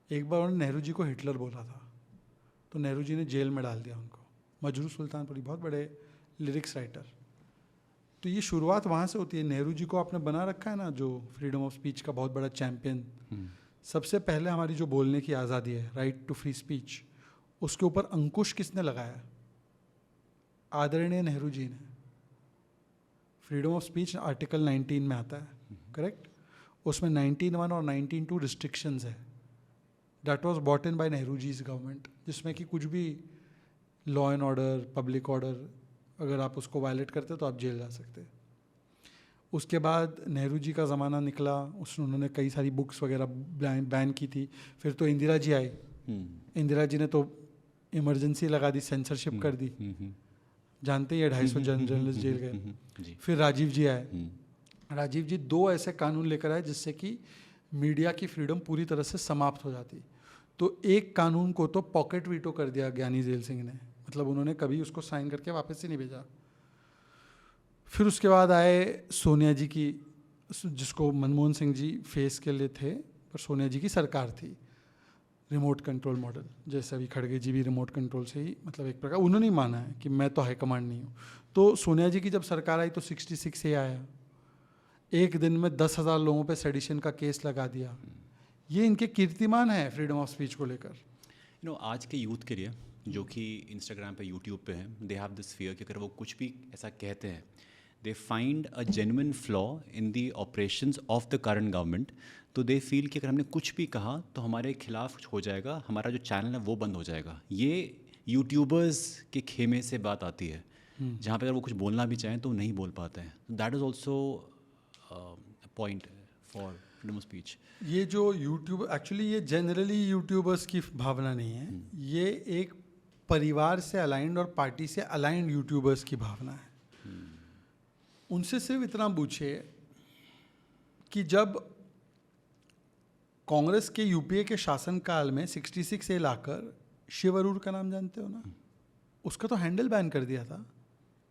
एक बार उन्होंने नेहरू जी को हिटलर बोला था, तो नेहरू जी ने जेल में डाल दिया उनको। मजरू सुल्तानपुरी बहुत बड़े लिरिक्स राइटर। तो ये शुरुआत वहाँ से होती है। नेहरू जी को आपने बना रखा है ना, जो फ्रीडम ऑफ स्पीच का बहुत बड़ा चैम्पियन। सबसे पहले हमारी जो बोलने की आज़ादी है, राइट टू फ्री स्पीच, उसके ऊपर अंकुश किसने लगाया? आदरणीय नेहरू जी ने। फ्रीडम ऑफ स्पीच आर्टिकल 19 में आता है, करेक्ट? उसमें 19(1) और 19(2) रिस्ट्रिक्शंस है। That was bought in by Nehru ji's government, जिसमें कि कुछ भी law and order, public order, अगर आप उसको वायलेट करते तो आप जेल जा सकते। उसके बाद नेहरू जी का ज़माना निकला, उन्होंने कई सारी बुक्स वगैरह बैन की थी। फिर तो इंदिरा जी आई, इंदिरा जी ने तो इमरजेंसी लगा दी, सेंसरशिप कर दी। जानते ही है, 250 जर्नलिस्ट जेल गए। फिर राजीव जी आए। राजीव जी 2 ऐसे कानून लेकर आए जिससे कि मीडिया की फ्रीडम पूरी तरह से समाप्त हो जाती। तो एक कानून को तो पॉकेट वीटो कर दिया ज्ञानी जेल सिंह ने, मतलब उन्होंने कभी उसको साइन करके वापस ही नहीं भेजा। फिर उसके बाद आए सोनिया जी की, जिसको मनमोहन सिंह जी फेस के लिए थे, पर सोनिया जी की सरकार थी, रिमोट कंट्रोल मॉडल। जैसे अभी खड़गे जी भी रिमोट कंट्रोल से ही, मतलब एक प्रकार उन्होंने ही माना है कि मैं तो हाईकमांड नहीं हूँ। तो सोनिया जी की जब सरकार आई तो 66 आया, एक दिन में 10,000 लोगों पे सेडिशन का केस लगा दिया। ये इनके कीर्तिमान है फ्रीडम ऑफ स्पीच को लेकर। आज के यूथ के लिए जो कि इंस्टाग्राम पे, यूट्यूब पे हैं, दे हैव दिस फियर कि अगर वो कुछ भी ऐसा कहते हैं, they find a genuine flaw in the operations of the current government. तो दे फील कि अगर हमने कुछ भी कहा तो हमारे खिलाफ कुछ हो जाएगा, हमारा जो चैनल है वो बंद हो जाएगा। ये यूट्यूबर्स के खेमे से बात आती है, जहाँ पे अगर वो कुछ बोलना भी चाहें तो नहीं बोल पाते हैं। That is also point for freedom of speech. ये जो यूट्यूब, एक्चुअली ये जनरली यूट्यूबर्स की भावना नहीं है, ये एक परिवार से अलाइंड और पार्टी से अलाइंड यूट्यूबर्स की भावना है। उनसे सिर्फ इतना पूछे कि जब कांग्रेस के यूपीए के शासनकाल में 66 लाकर शिव अरूर का नाम जानते हो ना, उसका तो हैंडल बैन कर दिया था।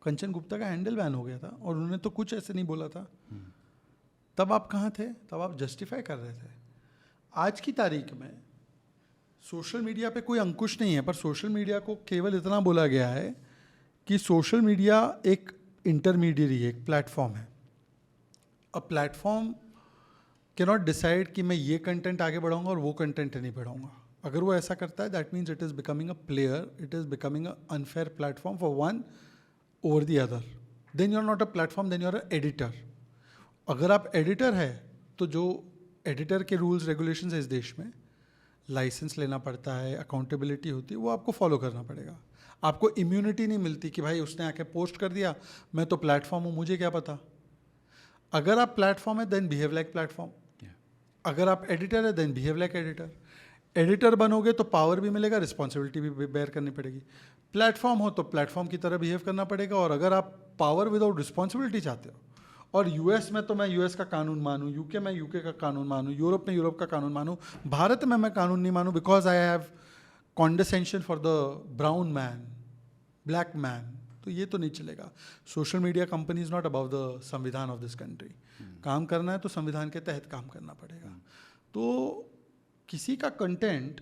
कंचन गुप्ता का हैंडल बैन हो गया था और उन्होंने तो कुछ ऐसे नहीं बोला था। तब आप कहाँ थे? तब आप जस्टिफाई कर रहे थे। आज की तारीख में सोशल मीडिया पे कोई अंकुश नहीं है, पर सोशल मीडिया को केवल इतना बोला गया है कि सोशल मीडिया एक इंटरमीडियरी है, एक प्लेटफॉर्म है। A platform can not decide कि मैं ये कंटेंट आगे बढ़ाऊंगा और वो कंटेंट नहीं बढ़ाऊंगा। अगर वो ऐसा करता है, that means it is becoming a player, it is becoming a unfair platform for one over the other. Then you are not a platform, then you are a editor. अगर आप एडिटर है तो जो एडिटर के rules regulations है इस देश में, लाइसेंस लेना पड़ता है, अकाउंटेबिलिटी होती है, वो आपको फॉलो करना पड़ेगा। आपको इम्यूनिटी नहीं मिलती कि भाई उसने आके पोस्ट कर दिया, मैं तो प्लेटफॉर्म हूँ, मुझे क्या पता। अगर आप प्लेटफॉर्म है देन बिहेव लाइक प्लेटफॉर्म, अगर आप एडिटर है then behave like editor. Editor बनोगे तो पावर भी मिलेगा, रिस्पॉन्सिबिलिटी भी बेयर करनी पड़ेगी। प्लेटफॉर्म हो तो प्लेटफॉर्म की तरह बिहेव करना पड़ेगा। और अगर आप पावर विदाउट रिस्पॉन्सिबिलिटी चाहते हो, और यूएस में तो मैं यूएस का कानून मानूं, यूके में यूके का कानून मानूं, यूरोप में यूरोप का कानून मानूं, भारत में मैं कानून नहीं मानूं because I have condescension for the brown man, black man, तो ये तो नहीं चलेगा। Social media company is not above the संविधान ऑफ दिस कंट्री। काम करना है तो संविधान के तहत काम करना पड़ेगा। तो किसी का कंटेंट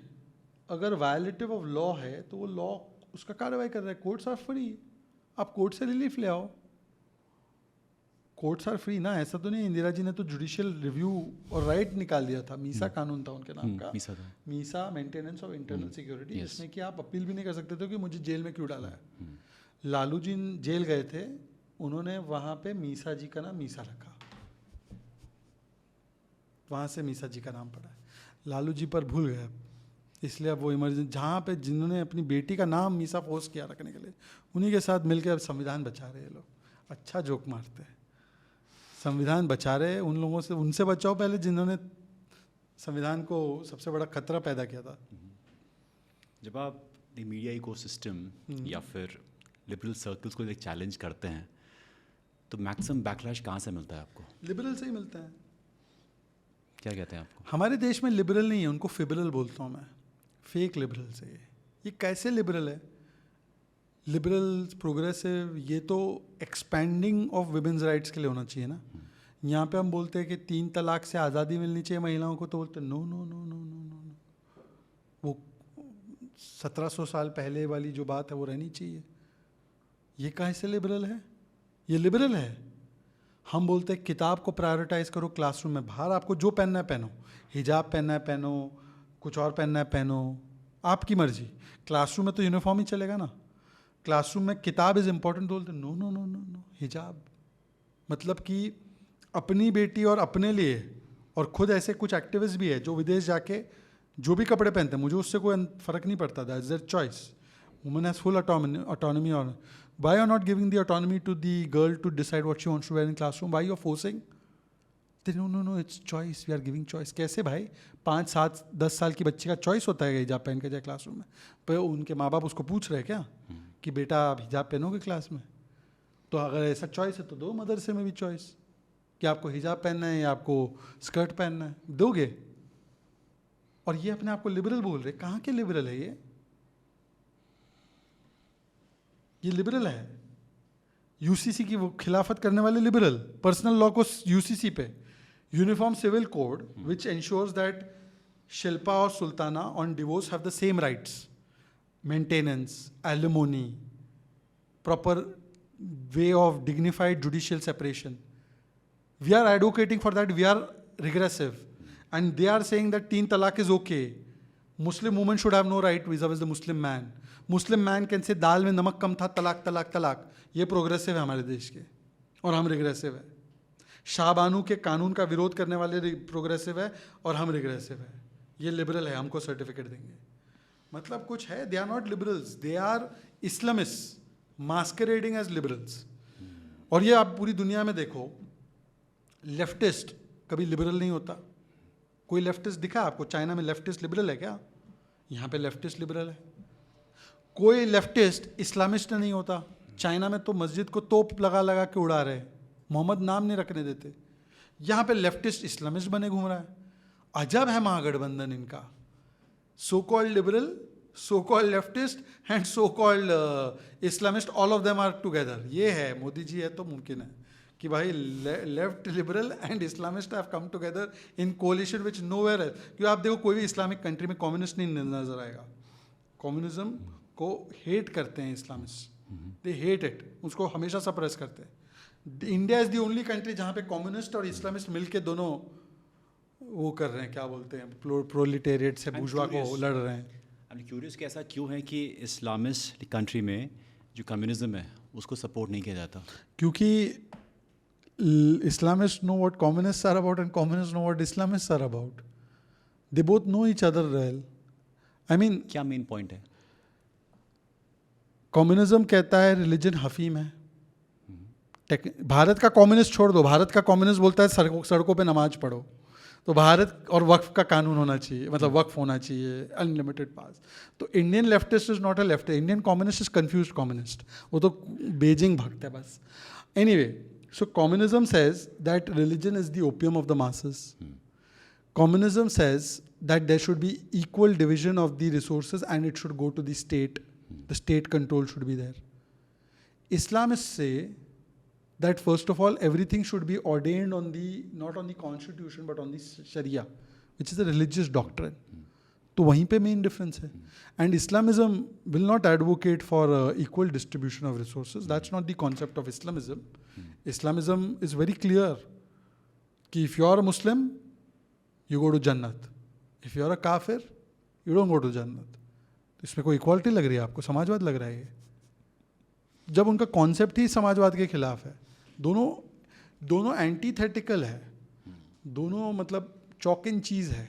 अगर वायलेटिव ऑफ लॉ है तो वो लॉ उसका कार्रवाई कर रहा है। कोर्ट्स आर फ्री, आप कोर्ट से रिलीफ ले आओ। कोर्ट्स आर फ्री ना, ऐसा तो नहीं। इंदिरा जी ने तो जुडिशियल रिव्यू और राइट निकाल दिया था, मीसा कानून था उनके नाम का, मीसा था। Misa maintenance of internal security, जिसमें कि आप अपील भी नहीं कर सकते थे कि मुझे जेल में क्यों डाला है। लालू जी जेल गए थे, उन्होंने वहाँ पे मीसा जी का नाम मीसा रखा, वहाँ से मीसा जी का नाम पड़ा है। लालू जी पर भूल गए, इसलिए अब वो इमरजेंसी, जहाँ पे जिन्होंने अपनी बेटी का नाम मीसा फोर्स किया रखने के लिए, उन्हीं के साथ मिलकर अब संविधान बचा रहे हैं लोग। अच्छा जोक मारते हैं, संविधान बचा रहे उन लोगों से, उनसे बचाओ पहले जिन्होंने संविधान को सबसे बड़ा खतरा पैदा किया था। जब आप मीडिया इकोसिस्टम या फिर लिबरल सर्कल्स को एक चैलेंज करते हैं तो मैक्सिमम बैकलैश कहाँ से मिलता है आपको? लिबरल से ही मिलता है। क्या कहते हैं आपको? हमारे देश में लिबरल नहीं है, उनको फिबरल बोलता हूँ मैं, फेक लिबरल से। ये कैसे लिबरल है? लिबरल प्रोग्रेसिव, ये तो एक्सपैंडिंग ऑफ विमेंस राइट्स के लिए होना चाहिए ना। यहाँ पे हम बोलते हैं कि 3 तलाक से आज़ादी मिलनी चाहिए महिलाओं को, तो बोलते no no no no no no no, वो 1700 साल पहले वाली जो बात है वो रहनी चाहिए। ये कैसे लिबरल है? ये लिबरल है। हम बोलते हैं किताब को प्रायोरिटाइज करो क्लासरूम में, बाहर आपको जो पहनना है पहनो, हिजाब पहनना है पहनो, कुछ और पहनना है पहनो, आपकी मर्जी। क्लासरूम में तो यूनिफॉर्म ही चलेगा ना। क्लासरूम में किताब इज़ इम्पोर्टेंट, बोलते no no no no no, हिजाब। मतलब कि अपनी बेटी और अपने लिए, और खुद ऐसे कुछ एक्टिविस्ट भी है जो विदेश जाके जो भी कपड़े पहनते हैं, मुझे उससे कोई फ़र्क नहीं पड़ता, that is their choice. Woman has full autonomy और why you are not giving the autonomy to the girl to decide what she wants to wear in classroom? Why you are forcing? They no, it's choice. We are giving choice. कैसे भाई? 5, 7, 10 साल की बच्ची का choice होता है हिजाब पहन के जाए क्लासरूम में, पर उनके माँ बाप उसको पूछ रहे हैं क्या कि बेटा आप हिजाब पहनोगे क्लास में? तो अगर ऐसा चॉइस है तो दो मदरसे में भी चॉइस कि आपको हिजाब पहनना है या आपको स्कर्ट पहनना है, दोगे। और ये अपने आप को लिबरल बोल रहे, कहाँ के लिबरल है ये लिबरल है। यूसीसी की वो खिलाफत करने वाले लिबरल, पर्सनल लॉ को यूसीसी पे, uniform civil code which ensures that Shilpa और Sultana on divorce have the same rights, maintenance, alimony, proper way of dignified judicial separation. We are advocating for that, we are regressive, and they are saying that 3 तलाक is okay. Muslim women should have no right vis-a-vis the Muslim man. Muslim man can say दाल में नमक कम था, तलाक तलाक तलाक। ये progressive है हमारे देश के, और हम रिग्रेसिव है। शाहबानू के कानून का विरोध करने वाले प्रोग्रेसिव है और हम रिग्रेसिव है। ये लिबरल है, हमको सर्टिफिकेट देंगे। मतलब कुछ है, they are not liberals, they are Islamist masquerading as liberals. और ये आप पूरी दुनिया में देखो, लेफ्टिस्ट कभी लिबरल नहीं होता। कोई लेफ्टिस्ट दिखा आपको? चाइना में लेफ्टिस्ट लिबरल है क्या? यहाँ पे लेफ्टिस्ट लिबरल है। कोई लेफ्टिस्ट इस्लामिस्ट नहीं होता। चाइना में तो मस्जिद को तोप लगा लगा के उड़ा रहे, मोहम्मद नाम नहीं रखने देते। यहाँ पे लेफ्टिस्ट इस्लामिस्ट बने घूम रहा है। अजब है महागठबंधन इनका, so called liberal, so called leftist and so called Islamist, all of them are together. ये है, मोदी जी है तो मुमकिन है कि भाई left liberal and Islamist have come together in coalition which nowhere है। क्योंकि आप देखो कोई भी इस्लामिक कंट्री में कम्युनिस्ट नहीं नजर आएगा। कम्युनिज्म को हेट करते हैं इस्लामिस्ट, दे हेट इट, उसको हमेशा सप्रेस करते हैं। India is the only country जहाँ पे कम्युनिस्ट और इस्लामिस्ट मिलके दोनों वो कर रहे हैं, क्या बोलते हैं, प्रोलिटेरिएट से बुर्जुआ को लड़ रहे हैं। आई एम क्यूरियस कि ऐसा क्यों है कि इस्लामिस्ट कंट्री में जो कम्युनिज्म है उसको सपोर्ट नहीं किया जाता? क्योंकि Islamists know what communists are about and communists know what Islamists are about. They both know each other well. I mean, क्या मेन पॉइंट है? कम्युनिज्म कहता है रिलीजन हफीम है। भारत का कम्युनिस्ट छोड़ दो, भारत का कम्युनिस्ट बोलता है सड़कों पे नमाज पढ़ो। तो भारत और वक्फ का कानून होना चाहिए, मतलब वक्फ होना चाहिए, अनलिमिटेड पास। तो Indian leftist is not a left, Indian communist is confused communist, वो तो बेजिंग भक्त है बस। Anyway, so communism says that religion is the opium of the masses. Communism says that there should be equal division of the resources and it should go to the state. The state control should be there. Islamists say that first of all everything should be ordained on the, not on the constitution but on the Sharia, which is a religious doctrine. तो वहीं पे main difference है. And Islamism will not advocate for equal distribution of resources. That's not the concept of Islamism. Islamism is very clear कि if you are a Muslim you go to जन्नत, if you are a काफिर you don't go to जन्नत. इसमें कोई equality लग रही है आपको? समाजवाद लग रहा है ये, जब उनका कॉन्सेप्ट ही समाजवाद के खिलाफ है. दोनों एंटीथेटिकल है, दोनों मतलब चौक इन चीज़ है.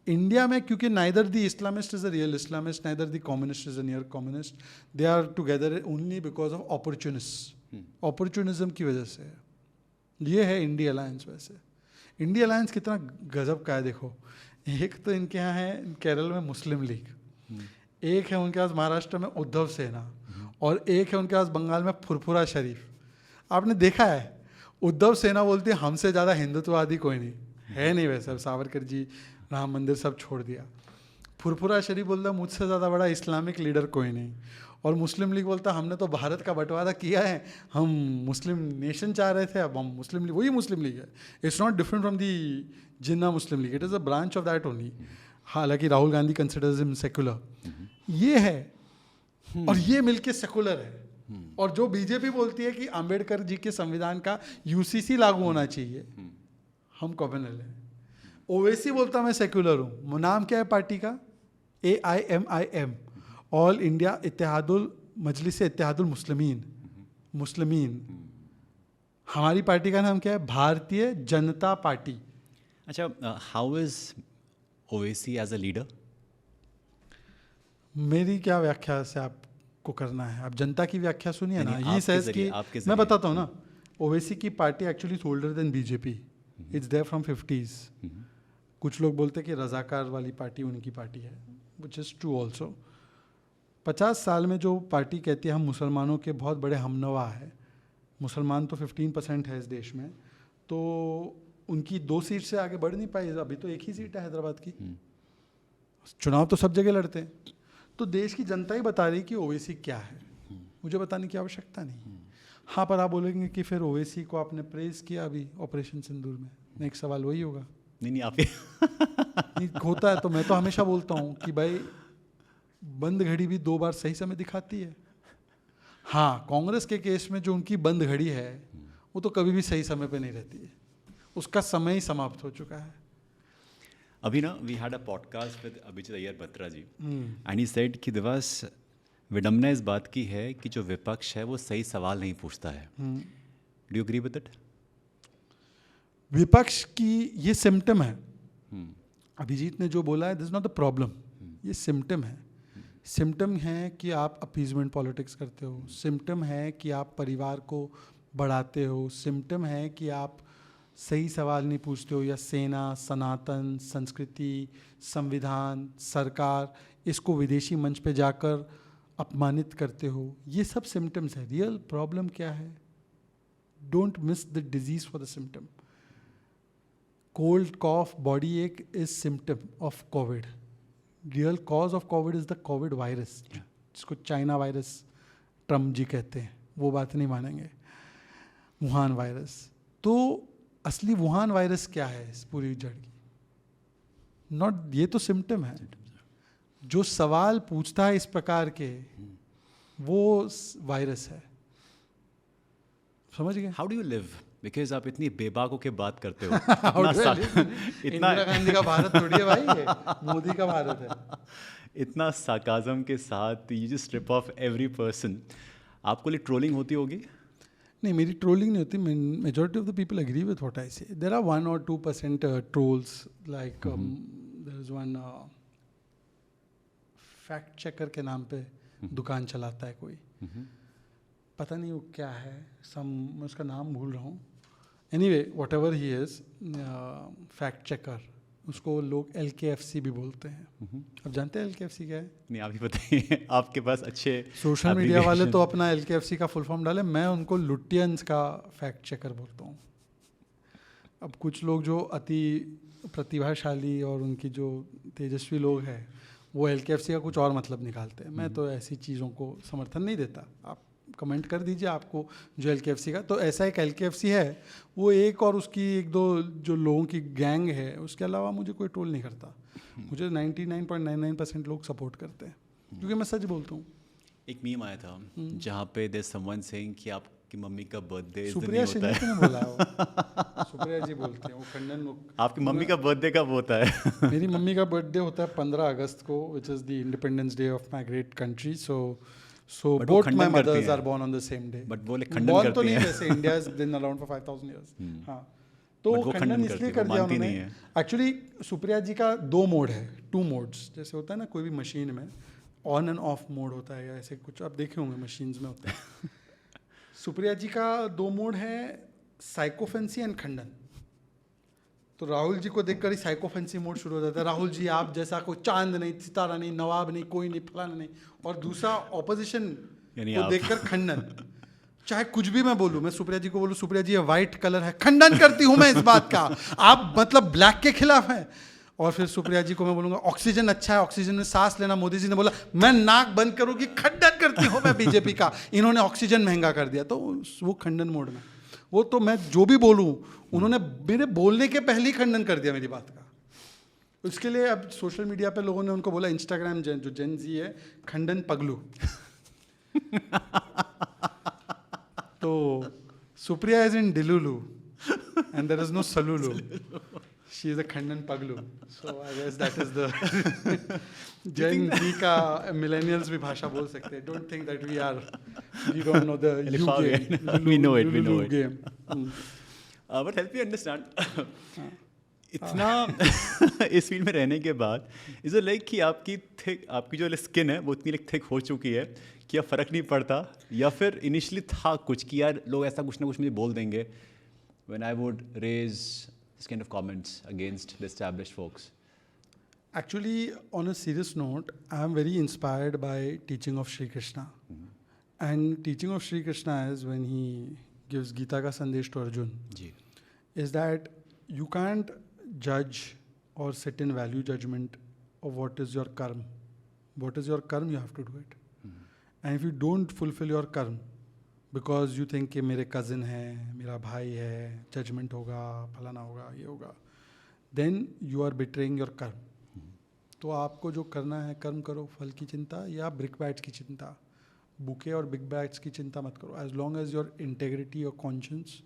इंडिया में क्योंकि neither the Islamist is a real Islamist, neither the communist is a near communist, they are together only because of opportunism की वजह से. ये है इंडिया अलायंस. वैसे इंडिया अलायंस कितना गजब का है देखो. एक तो इनके यहाँ है केरल में मुस्लिम लीग, एक है उनके पास महाराष्ट्र में उद्धव सेना, और एक है उनके पास बंगाल में फुरफुरा शरीफ. आपने देखा है उद्धव सेना बोलती है हमसे ज़्यादा हिंदुत्ववादी कोई नहीं है. नहीं वैसे सावरकर जी राम मंदिर सब छोड़ दिया. फुरफुरा शरीफ बोलता है मुझसे ज़्यादा बड़ा इस्लामिक लीडर कोई नहीं. और मुस्लिम लीग बोलता हमने तो भारत का बंटवारा किया है, हम मुस्लिम नेशन चाह रहे थे, अब हम मुस्लिम लीग. वही मुस्लिम लीग है. It's not different from the Jinnah Muslim league, it is a branch of that only. हालांकि Rahul Gandhi considers him secular. ये है और ये मिलके सेकुलर है. और जो बीजेपी बोलती है कि अंबेडकर जी के संविधान का यूसीसी लागू होना चाहिए, हम कम्युनल हैं. ओवैसी बोलता मैं सेक्युलर हूँ. नाम क्या है पार्टी का? AIMIM, ऑल इंडिया इत्तेहादुल मजलिस इत्तेहादुल मुस्लिमीन. हमारी पार्टी का नाम क्या है? भारतीय जनता पार्टी. अच्छा, how is Owaisi as a leader? मेरी क्या व्याख्या से आपको करना है? आप जनता की व्याख्या सुनिए ना. नहीं, ये सेज आपके कि जरिए. मैं बताता हूँ ना. ओवैसी की party actually is older than BJP. It's there from 50s. कुछ लोग बोलते हैं कि रजाकार वाली पार्टी उनकी पार्टी है, विच इज़ ट्रू ऑल्सो. 50 साल में जो पार्टी कहती है हम मुसलमानों के बहुत बड़े हमनवा है, मुसलमान तो 15% है इस देश में, तो उनकी 2 सीट से आगे बढ़ नहीं पाई. अभी तो एक ही सीट है हैदराबाद की. चुनाव तो सब जगह लड़ते हैं. तो देश की जनता ही बता रही कि ओवैसी क्या है, मुझे बताने की आवश्यकता नहीं. हाँ, पर आप बोलेंगे कि फिर ओवैसी को आपने प्रेज किया अभी ऑपरेशन सिंदूर में. नेक्स्ट सवाल वही होगा. नहीं आप नहीं होता है तो मैं तो हमेशा बोलता हूँ कि भाई बंद घड़ी भी 2 बार सही समय दिखाती है. हाँ, कांग्रेस के केस में जो उनकी बंद घड़ी है वो तो कभी भी सही समय पे नहीं रहती है. उसका समय ही समाप्त हो चुका है. अभी ना we had a podcast with Abhijit Iyer Batra ji, and he said कि दिवस विडम्बना इस बात की है कि जो विपक्ष है वो सही सवाल नहीं पूछता है. Do you agree with it? विपक्ष की ये सिम्टम है. अभिजीत ने जो बोला है this is not the problem. ये सिम्टम है. सिम्टम है कि आप अपीजमेंट पॉलिटिक्स करते हो. सिम्टम है कि आप परिवार को बढ़ाते हो. सिम्टम है कि आप सही सवाल नहीं पूछते हो, या सेना, सनातन, संस्कृति, संविधान, सरकार, इसको विदेशी मंच पे जाकर अपमानित करते हो. ये सब सिम्टम्स है. रियल प्रॉब्लम क्या है? Don't miss the disease for the symptom. Cold, cough, body ache is symptom of covid. Real cause of covid is the covid virus, जिसको चाइना वायरस ट्रम्प जी कहते हैं. वो बात नहीं मानेंगे. Wuhan virus. तो असली वुहान वायरस क्या है इस पूरी जड़ की? नॉट, ये तो सिम्टम है. जो सवाल पूछता है इस प्रकार के वो वायरस है. समझ गए? How do you live? Because आप इतनी बेबाक होकर बात करते हो. इंदिरा गांधी का भारत थोड़ी है भाई, ये मोदी का भारत है. इतना सार्काज्म के साथ you just strip of every person. आपको लिए ट्रोलिंग होती होगी? नहीं, मेरी ट्रोलिंग नहीं होती. Majority of the people agree with what I say. There are 1 or 2% trolls, like there is one fact checker के नाम पे दुकान चलाता है कोई. पता नहीं वो क्या है, मैं उसका नाम भूल रहा हूँ. Anyway, what ever he is, fact checker, उसको लोग LKFC भी बोलते हैं. अब जानते हैं LKFC क्या है? नहीं, आप ही बताइए. आपके पास अच्छे सोशल मीडिया वाले तो अपना LKFC का फुल फॉर्म डाले. मैं उनको लुटियंस का फैक्ट चेकर बोलता हूँ. अब कुछ लोग जो अति प्रतिभाशाली और उनकी जो तेजस्वी लोग हैं वो LKFC का कुछ और मतलब निकालते हैं. मैं तो ऐसी चीज़ों को समर्थन नहीं देता. आप कमेंट कर दीजिए आपको जो LKFC का. तो ऐसा एक LKFC है, वो एक और उसकी 1-2 जो लोगों की गैंग है, उसके अलावा मुझे कोई ट्रोल नहीं करता. मुझे 99.99% लोग सपोर्ट करते हैं क्योंकि मैं सच बोलता हूँ। एक मीम आया था जहाँ पे देयर समवन सेइंग कि आपकी मम्मी का बर्थडे इस दिन सुप्रिया नहीं होता शिंदे है। ने बोला वो, सुप्रिया जी बोलते हैं वो खंडन आपकी मम्मी का बर्थडे कब होता है? मेरी मम्मी का बर्थडे होता है 15 अगस्त को, which is the independence day of my great country. So But वो बोथ खंडन माई करती मदर्स हैं। Are born on the same day. But वो लोग खंडन बॉर्न तो करती नहीं, हैं। वैसे India is been around for 5000 years. हाँ, तो But वो खंडन खंडन इसलिए करती है, कर वो दिया मानती उन्होंने। नहीं है। एक्चुअली सुप्रिया जी का 2 मोड है, 2 मोड्स। जैसे होता है ना कोई भी मशीन में ऑन एंड ऑफ मोड होता है, या ऐसे कुछ आप देखे होंगे मशीन्स में होता है। सुप्रिया जी का 2 मोड है, साइकोफेंसी एंड खंडन। तो राहुल जी को देखकर ही साइकोफेंसी मोड शुरू हो जाता है, राहुल जी आप जैसा कोई चांद नहीं, सितारा नहीं, नवाब नहीं, कोई नहीं, फलाना नहीं। और दूसरा ऑपोजिशन यानी को आप। देखकर खंडन। चाहे कुछ भी मैं बोलूं, मैं सुप्रिया जी को बोलूं सुप्रिया जी ये वाइट कलर है, खंडन करती हूं मैं इस बात का, आप मतलब ब्लैक के खिलाफ हैं। और फिर सुप्रिया जी को मैं बोलूंगा ऑक्सीजन अच्छा है, ऑक्सीजन में सांस लेना, मोदी जी ने बोला मैं नाक बंद करूंगी, खंडन करती हूं मैं बीजेपी का, इन्होंने ऑक्सीजन महंगा कर दिया। तो वो खंडन मोड में, वो तो मैं जो भी बोलूं उन्होंने मेरे बोलने के पहले ही खंडन कर दिया मेरी बात का। उसके लिए अब सोशल मीडिया पे लोगों ने उनको बोला, इंस्टाग्राम जो जेन जी है, खंडन पगलू। तो Supriya is in delulu and there is no solulu, she is a खंडन पगलू। So I guess that is the gen Z का मिलेनियल्स भी भाषा बोल सकते हैं। Don't think that we don't know the you game. We know it, we know it. Game. But help me understand. इतना इस फील्ड में रहने के बाद इज इट लाइक कि आपकी जो स्किन है वो इतनी थिक हो चुकी है कि अब फर्क नहीं पड़ता, या फिर इनिशियली था कुछ कि यार लोग ऐसा कुछ ना कुछ मुझे बोल देंगे when I would raise this kind of comments against the established folks? Actually, on a serious note, I am very inspired by teaching of Sri Krishna. And teaching of Sri Krishna is when he gives Gita ka sandesh to Arjun, जी is that you can't judge or sit in value judgment of what is your karma. What is your karma, you have to do it. And if you don't fulfill your karma because you think कि मेरे cousin है, मेरा भाई है, judgment होगा, फलाना होगा, ये होगा, then you are betraying your karma. तो आपको जो करना है कर्म करो, फल की चिंता या ब्रिक बैट्स की चिंता, बुके और बिग बैट्स की चिंता मत करो। As long as your integrity, your conscience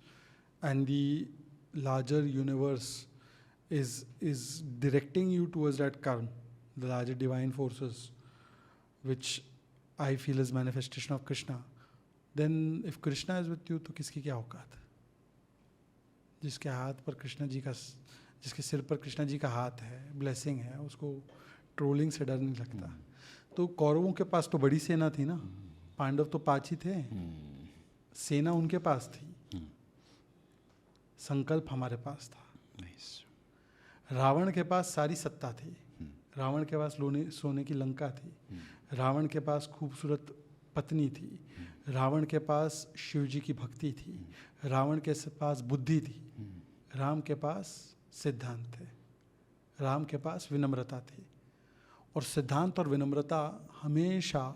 and the larger universe is directing you towards that karma, the larger divine forces, which I feel is manifestation of Krishna, then if Krishna is with you, तो किसकी क्या औकात? जिसके हाथ पर कृष्ण जी का, जिसके सिर पर कृष्ण जी का हाथ है, ब्लेसिंग है, उसको ट्रोलिंग से डर नहीं लगता। तो कौरवों के पास तो बड़ी सेना थी ना, पांडव तो 5 ही थे, सेना उनके पास थी, संकल्प हमारे पास था। रावण के पास सारी सत्ता थी, रावण के पास सोने की लंका थी, रावण के पास खूबसूरत पत्नी थी, रावण के पास शिव जी की भक्ति थी, रावण के पास बुद्धि थी, राम के पास सिद्धांत थे, राम के पास विनम्रता थी। और सिद्धांत और विनम्रता हमेशा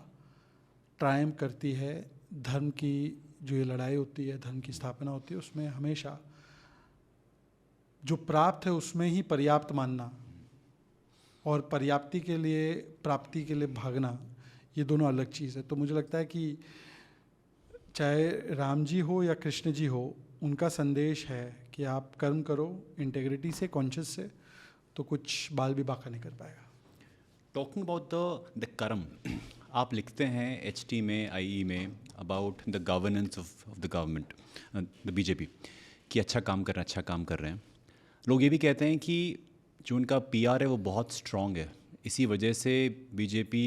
ट्रायम्फ करती है। धर्म की जो ये लड़ाई होती है, धर्म की स्थापना होती है, उसमें हमेशा जो प्राप्त है उसमें ही पर्याप्त मानना और पर्याप्ति के लिए, प्राप्ति के लिए भागना, ये दोनों अलग चीज़ है। तो मुझे लगता है कि चाहे राम जी हो या कृष्ण जी हो, उनका संदेश है कि आप कर्म करो इंटेग्रिटी से, कॉन्शियस से, तो कुछ बाल भी बाका नहीं कर पाएगा। टॉकिंग अबाउट द कर्म, आप लिखते हैं HT में, IE में about the governance of the government, the BJP, कि अच्छा काम कर रहे हैं। लोग ये भी कहते हैं कि जो उनका PR है वो बहुत स्ट्रॉन्ग है, इसी वजह से BJP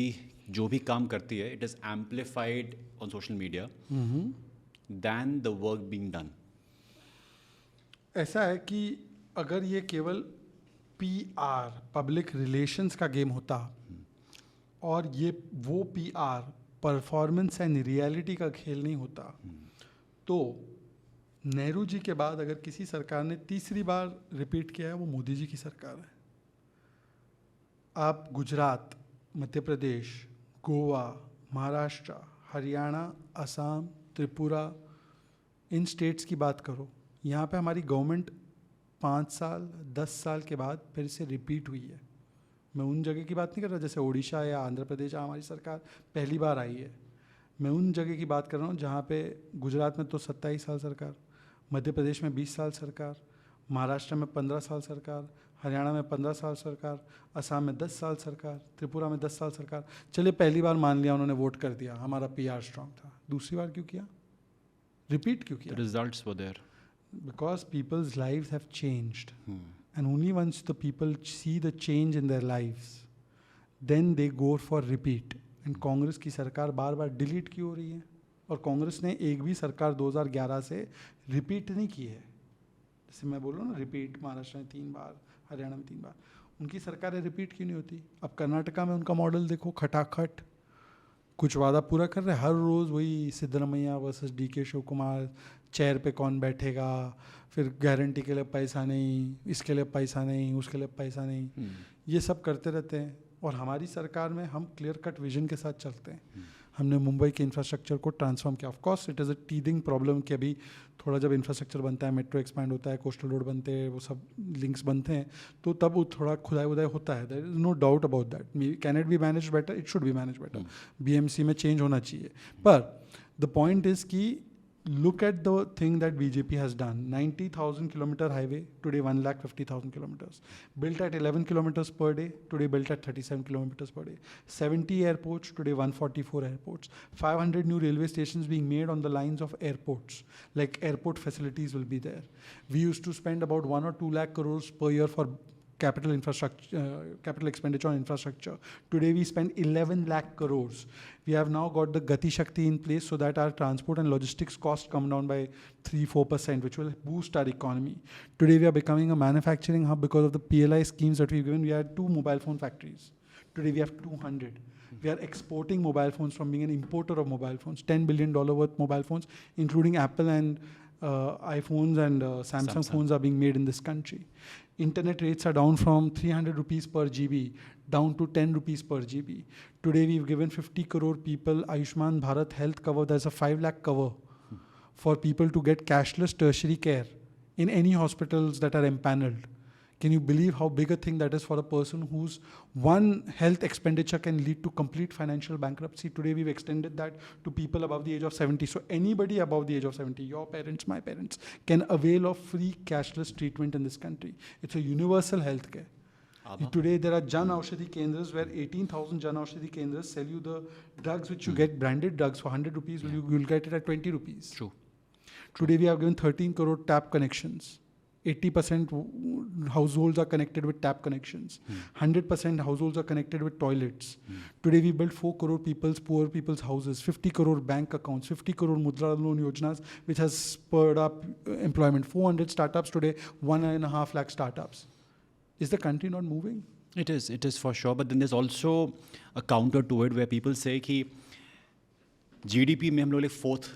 जो भी काम करती है, it is amplified on social media than the work being done. ऐसा है कि अगर ये केवल PR, पब्लिक रिलेशंस का गेम होता और ये वो PR परफॉर्मेंस एंड रियलिटी का खेल नहीं होता, तो नेहरू जी के बाद अगर किसी सरकार ने तीसरी बार रिपीट किया है, वो मोदी जी की सरकार है। आप गुजरात, मध्य प्रदेश, गोवा, महाराष्ट्र, हरियाणा, असम, त्रिपुरा, इन स्टेट्स की बात करो, यहाँ पे हमारी गवर्नमेंट 5 साल 10 साल के बाद फिर से रिपीट हुई है। मैं उन जगह की बात नहीं कर रहा जैसे ओडिशा या आंध्र प्रदेश जहाँ हमारी सरकार पहली बार आई है। मैं उन जगह की बात कर रहा हूँ जहाँ पे गुजरात में तो 27 साल सरकार, मध्य प्रदेश में 20 साल सरकार, महाराष्ट्र में 15 साल सरकार, हरियाणा में 15 साल सरकार, असम में 10 साल सरकार, त्रिपुरा में 10 साल सरकार। चलिए पहली बार मान लिया उन्होंने वोट कर दिया, हमारा PR स्ट्रांग था, दूसरी बार क्यों किया, रिपीट क्यों किया? The results were there. Because people's lives have changed. And only once the people see the change in their lives, then they go for repeat. And Congress की सरकार बार बार डिलीट क्यों हो रही है? और कांग्रेस ने एक भी सरकार 2011 से रिपीट नहीं की है। जैसे मैं बोल रहा हूँ ना, रिपीट महाराष्ट्र में 3 बार, हरियाणा में 3 बार, उनकी सरकारें रिपीट क्यों नहीं होती? अब कर्नाटका में उनका मॉडल देखो, खटाखट कुछ वादा पूरा कर रहे हैं, हर रोज़ वही Siddaramaiah versus DK Shivakumar, chair पे कौन बैठेगा, फिर गारंटी के लिए पैसा नहीं, इसके लिए पैसा नहीं, उसके लिए पैसा नहीं, ये सब करते रहते हैं। और हमारी सरकार में हम क्लियर कट विजन के साथ चलते हैं। हमने मुंबई के इंफ्रास्ट्रक्चर को ट्रांसफॉर्म किया। Of course it is a teething problem कि अभी थोड़ा जब इंफ्रास्ट्रक्चर बनता है, मेट्रो एक्सपैंड होता है, कोस्टल रोड बनते हैं, वो सब लिंक्स बनते हैं, तो तब वो थोड़ा खुदाई उदाई होता है। There is no doubt about that. Can it be manage better? It should be manage better. BMC में चेंज होना चाहिए। पर द पॉइंट इज़ कि look at the thing that BJP has done. 90,000 kilometer highway, today 150,000 kilometers. Built at 11 kilometers per day, today built at 37 kilometers per day. 70 airports, today 144 airports. 500 new railway stations being made on the lines of airports. Like airport facilities will be there. We used to spend about 1 or 2 lakh crores per year for capital expenditure on infrastructure. Today we spend 11 lakh crores. We have now got the Gati Shakti in place so that our transport and logistics costs come down by 3-4%, which will boost our economy. Today we are becoming a manufacturing hub because of the PLI schemes that we've given. We had 2 mobile phone factories. Today we have 200. We are exporting mobile phones from being an importer of mobile phones. $10 billion worth mobile phones, including Apple and iPhones and Samsung phones are being made in this country. Internet rates are down from 300 rupees per GB down to 10 rupees per GB. Today we've given 50 crore people Ayushman Bharat health cover. There's a 5 lakh cover for people to get cashless tertiary care in any hospitals that are empaneled. Can you believe how big a thing that is for a person whose one health expenditure can lead to complete financial bankruptcy? Today we've extended that to people above the age of 70. So anybody above the age of 70, your parents, my parents, can avail of free cashless treatment in this country. It's a universal health care. Today there are Jan Aushadhi Kendras where 18,000 Jan Aushadhi Kendras sell you the drugs which you get, branded drugs for 100 rupees, you'll get it at 20 rupees. True. Today we have given 13 crore tap connections. 80% households are connected with tap connections. 100% households are connected with toilets. Today we built 4 crore poor people's houses, 50 crore bank accounts, 50 crore Mudra loan yojanas, which has spurred up employment. 400 startups today, 1.5 lakh startups. Is the country not moving? It is for sure. But then there's also a counter to it where people say कि GDP में हम लोग like 4th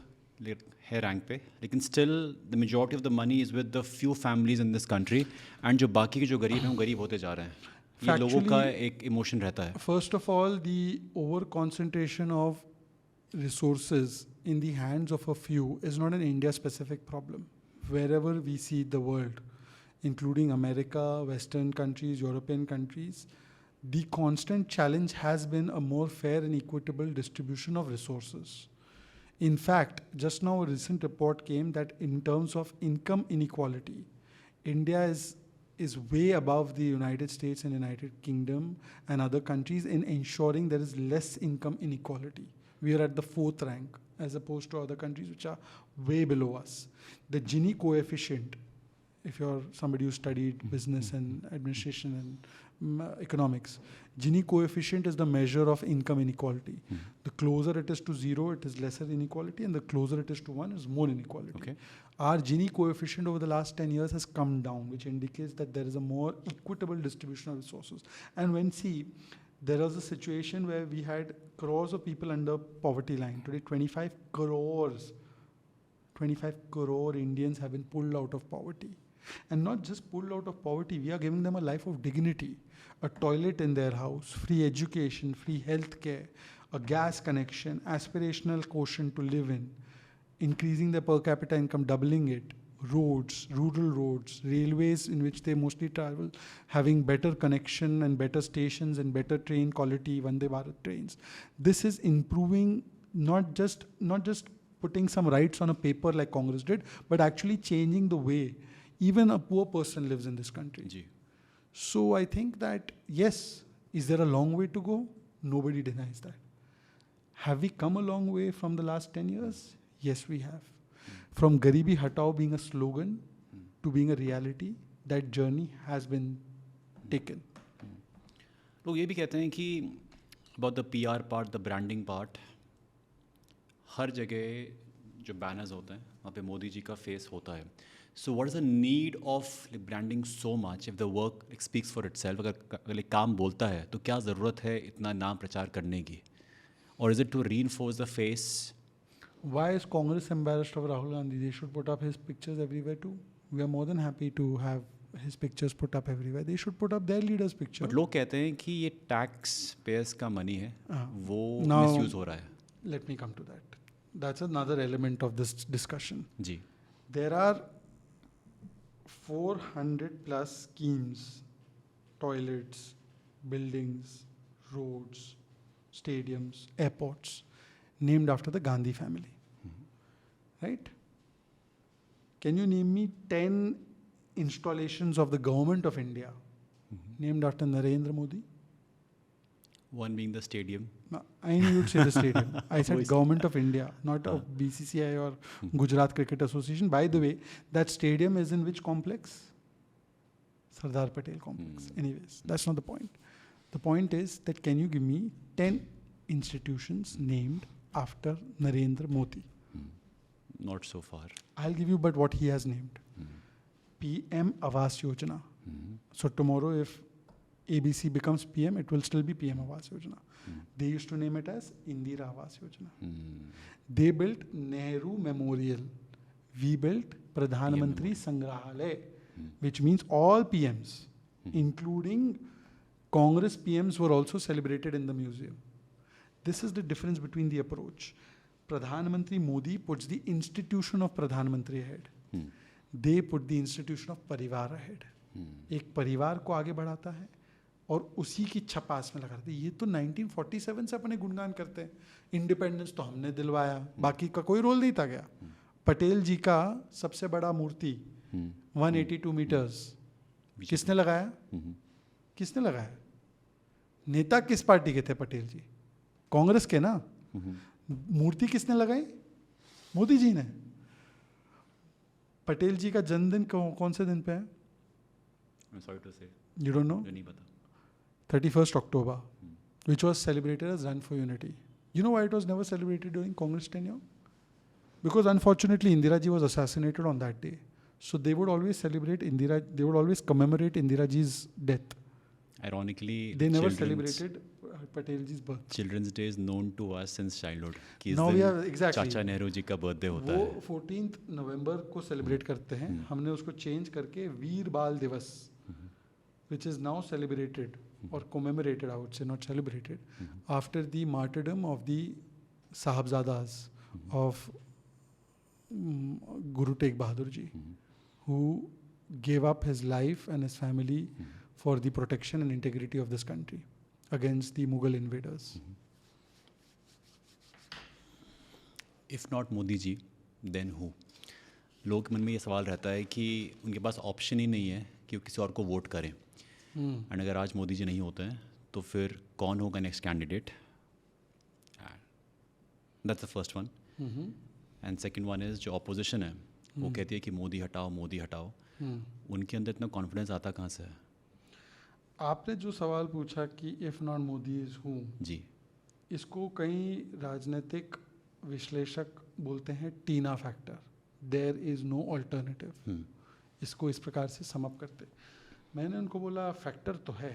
है rank पे, लेकिन still the majority of the money is with the few families in this country, and जो बाकी के जो गरीब हैं वो गरीब होते जा रहे हैं. ये लोगों का एक इमोशन रहता है. First of all the over concentration of resources in the hands of a few is not an India specific problem. Wherever we see the world, including America, Western countries, European countries, the constant challenge has been a more fair and equitable distribution of resources. In fact, just now a recent report came that in terms of income inequality, India is way above the United States and United Kingdom and other countries in ensuring there is less income inequality. We are at the 4th rank as opposed to other countries which are way below us. The Gini coefficient, if you're somebody who studied business and administration and economics, Gini coefficient is the measure of income inequality. The closer it is to 0, it is lesser inequality, and the closer it is to 1 is more inequality. Okay. Our Gini coefficient over the last 10 years has come down, which indicates that there is a more equitable distribution of resources. And when there was a situation where we had crores of people under poverty line. Today 25 crore Indians have been pulled out of poverty. And not just pulled out of poverty, we are giving them a life of dignity, a toilet in their house, free education, free health care, a gas connection, aspirational quotient to live in, increasing their per capita income, doubling it, roads, rural roads, railways in which they mostly travel, having better connection and better stations and better train quality, Vande Bharat trains. This is improving, not just putting some rights on a paper like Congress did, but actually changing the way even a poor person lives in this country. जी. So I think that, yes, is there a long way to go? Nobody denies that. Have we come a long way from the last 10 years? Yes, we have. From Garibi Hatao being a slogan to being a reality, that journey has been taken. लोग ये भी कहते हैं कि about the PR part, the branding part, हर जगह जो banners होते हैं वहाँ पे मोदी जी का फेस होता है. So what is the need of branding so much if the work speaks for itself? अगर काम बोलता है तो क्या ज़रूरत है इतना नाम प्रचार करने की? Or is it to reinforce the face? Why is Congress embarrassed of Rahul Gandhi? They should put up his pictures everywhere too. We are more than happy to have his pictures put up everywhere. They should put up their leaders' picture. But लोग कहते हैं कि ये tax payers का money है, वो Now, misuse हो रहा है. let me come to that. That's another element of this discussion. Ji. There are 400 plus schemes, toilets, buildings, roads, stadiums, airports, named after the Gandhi family. Right? Can you name me 10 installations of the government of India named after Narendra Modi? One being the stadium. No, I knew you'd say the stadium. I said government of India, not of BCCI or Gujarat Cricket Association. By the way, that stadium is in which complex? Sardar Patel complex. Anyways, that's not the point. The point is that can you give me 10 institutions named after Narendra Modi? Not so far. I'll give you but what he has named. PM Awas Yojana. So tomorrow if ABC becomes PM, it will still be PM Awas Yojana. They used to name it as Indira Awas Yojana. They built Nehru Memorial. We built Pradhan Mantri Sangrahalaya, which means all PMs, including Congress PMs, were also celebrated in the museum. This is the difference between the approach. Pradhan Mantri Modi puts the institution of Pradhan Mantri ahead. They put the institution of Parivar ahead. एक परिवार को आगे बढ़ाता है और उसी की छपास में लगाते हैं. ये तो 1947 से अपने गुणगान करते हैं. इंडिपेंडेंस तो हमने दिलवाया, बाकी का कोई रोल नहीं था क्या? पटेल जी का सबसे बड़ा मूर्ति 182 मीटर्स किसने लगाया? किसने लगाया? नेता किस पार्टी के थे पटेल जी? कांग्रेस के ना. मूर्ति किसने लगाई? मोदी जी ने. पटेल जी का जन्मदिन कौन से दिन पे है? I'm sorry to say. You don't know? नहीं पता. 31st October, which was celebrated as Run for Unity. You know why it was never celebrated during Congress tenure? Because unfortunately Indira ji was assassinated on that day. So they would always celebrate Indira, they would always commemorate Indira ji's death. Ironically, They never celebrated Patel ji's birth. Children's Day is known to us since childhood. कि इस Now we दिन are exactly. चाचा नेहरू जी का birthday होता वो है. 14th नवंबर को celebrate करते हैं. हमने उसको चेंज करके वीर बाल दिवस, which is now celebrated or commemorated, I would say, not celebrated, after the martyrdom of the Sahabzadas of Guru Tegh Bahadur ji, who gave up his life and his family for the protection and integrity of this country against the Mughal invaders. If not Modi ji, then who? लोग के मन में ये सवाल रहता है कि उनके पास ऑप्शन ही नहीं है कि वो किसी और को वोट करें. एंड अगर आज मोदी जी नहीं होते हैं तो फिर कौन होगा next candidate? That's the first one. And second one is जो अपोजिशन है वो कहती है कि मोदी हटाओ मोदी हटाओ. उनके अंदर इतना कॉन्फिडेंस आता कहाँ से है? आपने जो सवाल पूछा कि if not Modi is who, जी, इसको कई राजनीतिक विश्लेषक बोलते हैं TINA factor. There is no alternative. इसको इस प्रकार से समअप करते. मैंने उनको बोला फैक्टर तो है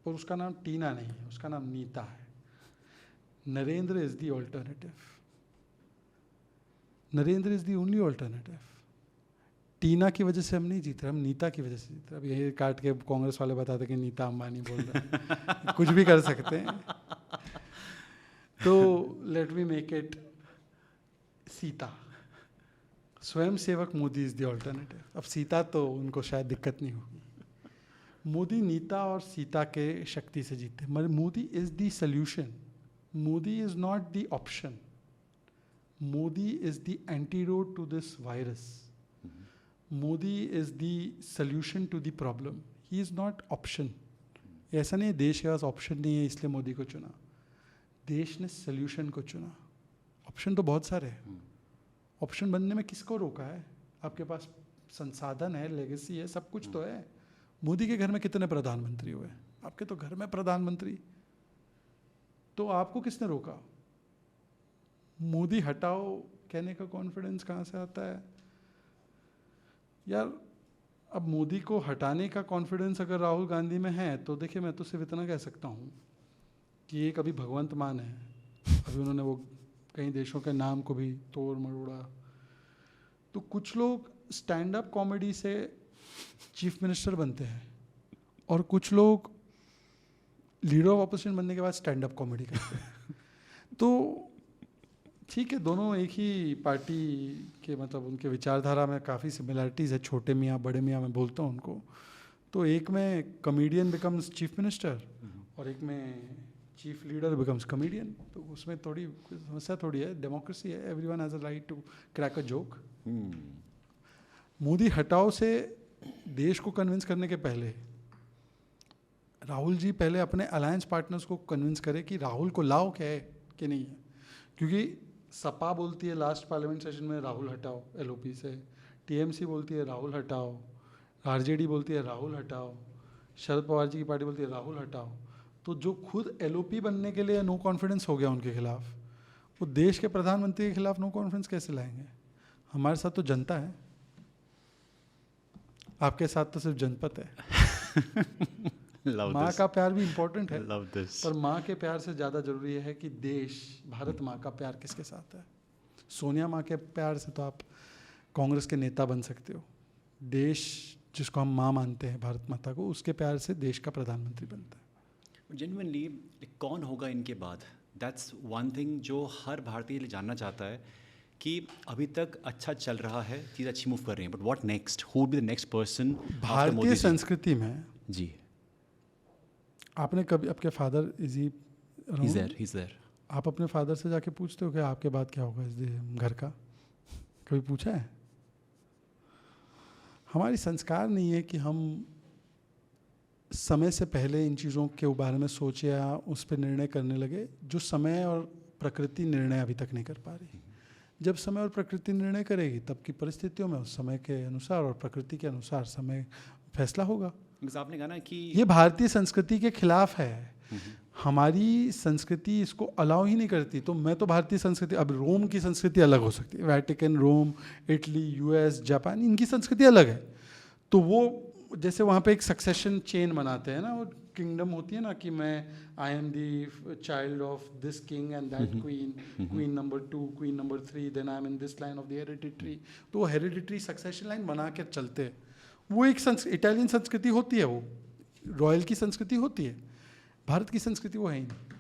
पर उसका नाम टीना नहीं है, उसका नाम नीता है. Narendra is the alternative. Narendra is the only alternative. TINA की वजह से हम नहीं जीत रहे, हम नीता की वजह से जीत रहे. अब यही काट के कांग्रेस वाले बताते कि नीता अंबानी बोल रहे हैं. कुछ भी कर सकते हैं. तो let me make it Sita. स्वयं सेवक मोदी इज द ऑल्टरनेटिव। अब सीता तो उनको शायद दिक्कत नहीं होगी। मोदी नीता और सीता के शक्ति से जीते, मगर Modi is the solution. Modi is not the option. Modi is the antidote to this virus. Modi is the solution to the problem. He is not option. ऐसा नहीं है देश के पास ऑप्शन नहीं है इसलिए मोदी को चुना। देश ने सॉल्यूशन को चुना। ऑप्शन तो बहुत सारे हैं। ऑप्शन बनने में किसको रोका है? आपके पास संसाधन है, लेगेसी है, सब कुछ तो है। मोदी के घर में कितने प्रधानमंत्री हुए? आपके तो घर में प्रधानमंत्री। तो आपको किसने रोका? मोदी हटाओ कहने का कॉन्फिडेंस कहाँ से आता है यार? अब मोदी को हटाने का कॉन्फिडेंस अगर राहुल गांधी में है तो देखिए, मैं तो सिर्फ इतना कह सकता हूँ कि एक अभी भगवंत मान है, अभी उन्होंने वो कई देशों के नाम को भी तोड़ मरोड़ा। तो कुछ लोग स्टैंड अप कॉमेडी से चीफ मिनिस्टर बनते हैं और कुछ लोग लीडर ऑफ ऑपोजिशन बनने के बाद स्टैंड अप कॉमेडी करते हैं। तो ठीक है, दोनों एक ही पार्टी के, मतलब उनके विचारधारा में काफ़ी सिमिलरिटीज़ है। छोटे मियाँ बड़े मियाँ मैं बोलता हूँ उनको। तो एक में कॉमेडियन बिकम्स चीफ मिनिस्टर और एक में चीफ लीडर बिकम्स कॉमेडियन। तो उसमें थोड़ी समस्या थोड़ी है। डेमोक्रेसी है, everyone has a right to crack a joke. Modi हटाओ से देश को कन्विंस करने के पहले राहुल जी पहले अपने अलायंस पार्टनर्स को कन्विंस करे कि राहुल को लाओ क्या है कि नहीं है। क्योंकि सपा बोलती है लास्ट पार्लियामेंट सेशन में राहुल हटाओ एलओपी से, टीएमसी बोलती है राहुल हटाओ, आरजेडी बोलती है राहुल हटाओ, शरद पवार जी की पार्टी बोलती है राहुल हटाओ। तो जो खुद एलओपी बनने के लिए नो कॉन्फिडेंस हो गया उनके खिलाफ, वो देश के प्रधानमंत्री के खिलाफ नो कॉन्फिडेंस कैसे लाएंगे? हमारे साथ तो जनता है, आपके साथ तो सिर्फ जनपद है। माँ का प्यार भी इम्पोर्टेंट है, पर माँ के प्यार से ज़्यादा जरूरी है कि देश, भारत माँ का प्यार किसके साथ है। सोनिया माँ के प्यार से तो आप कांग्रेस के नेता बन सकते हो। देश जिसको हम माँ मानते हैं, भारत माता को, उसके प्यार से देश का प्रधानमंत्री बनता है। जेन्युइनली कौन होगा इनके बाद? दैट्स वन थिंग जो हर भारतीय जानना चाहता है कि अभी तक अच्छा चल रहा है, चीज़ अच्छी मूव कर रही है, but what next? Who will be the next person? भारतीय संस्कृति में जी, आपने कभी, आपके फादर he's there. आप अपने फादर से जाके पूछते हो कि आपके बाद क्या होगा इस घर का? कभी पूछा है? हमारी संस्कार नहीं है कि हम समय से पहले इन चीज़ों के बारे में सोचे या उस पर निर्णय करने लगे जो समय और प्रकृति निर्णय अभी तक नहीं कर पा रही। जब समय और प्रकृति निर्णय करेगी तब की परिस्थितियों में उस समय के अनुसार और प्रकृति के अनुसार समय फैसला होगा। आपने कहा ना कि ये भारतीय संस्कृति के खिलाफ है। हमारी संस्कृति इसको अलाउ ही नहीं करती। तो मैं तो भारतीय संस्कृति, अब रोम की संस्कृति अलग हो सकती है, वैटिकन, रोम, इटली, यूएस, जापान, इनकी संस्कृति अलग है। तो वो जैसे वहाँ पे एक सक्सेशन चेन बनाते हैं ना, वो किंगडम होती है ना कि मैं I am the child of this king and that queen, queen number 2, queen number 3, then I am in this line of the hereditary. तो वो हेरिडिटरी सक्सेशन लाइन बना के चलते हैं। वो एक इटालियन संस्कृति होती है, वो रॉयल की संस्कृति होती है। भारत की संस्कृति वो है ही नहीं।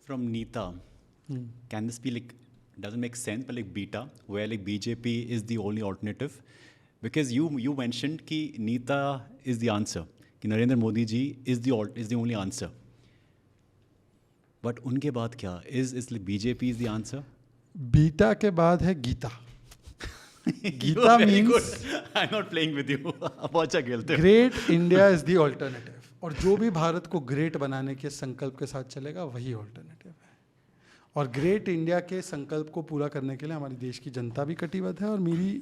From Nita, can this be like, doesn't make sense, but like BITA, where like BJP is the only alternative? Because you mentioned कि नीता इज द आंसर, कि Narendra Modi ji is the only answer, but उनके बाद क्या? Is BJP is the answer? BITA के बाद है GITA. GITA means I am not playing with you, बहुत अच्छा खेलते हो। Great India is the alternative. और जो भी भारत को ग्रेट बनाने के संकल्प के साथ चलेगा वही ऑल्टरनेटिव है। और ग्रेट इंडिया के संकल्प को पूरा करने के लिए हमारी देश की जनता भी कटिबद्ध है और मेरी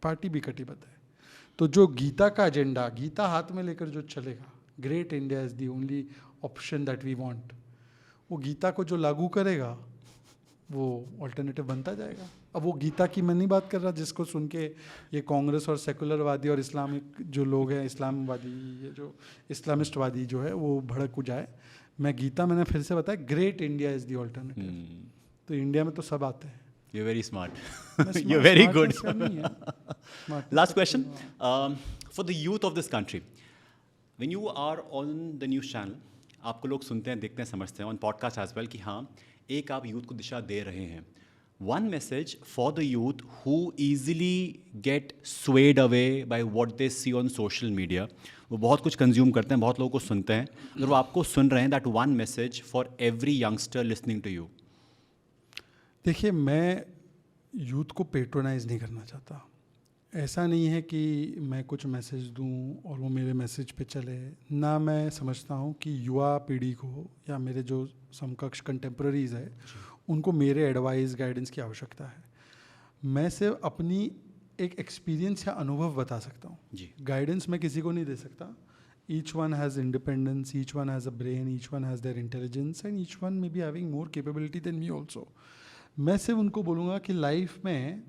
पार्टी भी कटिबद्ध है। तो जो गीता का एजेंडा, गीता हाथ में लेकर जो चलेगा, great India is the only option that we want, वो गीता को जो लागू करेगा वो ऑल्टरनेटिव बनता जाएगा। अब वो गीता की मैं नहीं बात कर रहा जिसको सुन के ये कांग्रेस और सेकुलरवादी और इस्लामिक जो लोग हैं, इस्लामवादी, ये जो इस्लामिस्टवादी जो है वो भड़क जाए। मैं गीता, मैंने फिर से बताया, great India is the alternative. तो इंडिया में तो सब आते हैं। You're very smart. You're very good. Last question. For the youth of this country, when you are on the news channel, आपको लोग सुनते हैं, देखते हैं, समझते हैं, on podcast as well, कि हाँ, एक आप यूथ को दिशा दे रहे हैं। one message for the youth who easily get swayed away by what they see on social media. वो बहुत कुछ कंज्यूम करते हैं, बहुत लोगों को सुनते हैं. अगर वो आपको सुन रहे हैं, that one message for every youngster listening to you. देखिए, मैं यूथ को पेट्रोनाइज नहीं करना चाहता. ऐसा नहीं है कि मैं कुछ मैसेज दूं और वो मेरे मैसेज पे चले. ना मैं समझता हूँ कि युवा पीढ़ी को या मेरे जो समकक्ष कंटेम्प्रेरीज है उनको मेरे एडवाइस गाइडेंस की आवश्यकता है. मैं सिर्फ अपनी एक एक्सपीरियंस या अनुभव बता सकता हूँ. गाइडेंस मैं किसी को नहीं दे सकता. Each one has independence, each one has a brain, each one has their intelligence and each one may be having more capability than me also. मैं सिर्फ उनको बोलूँगा कि लाइफ में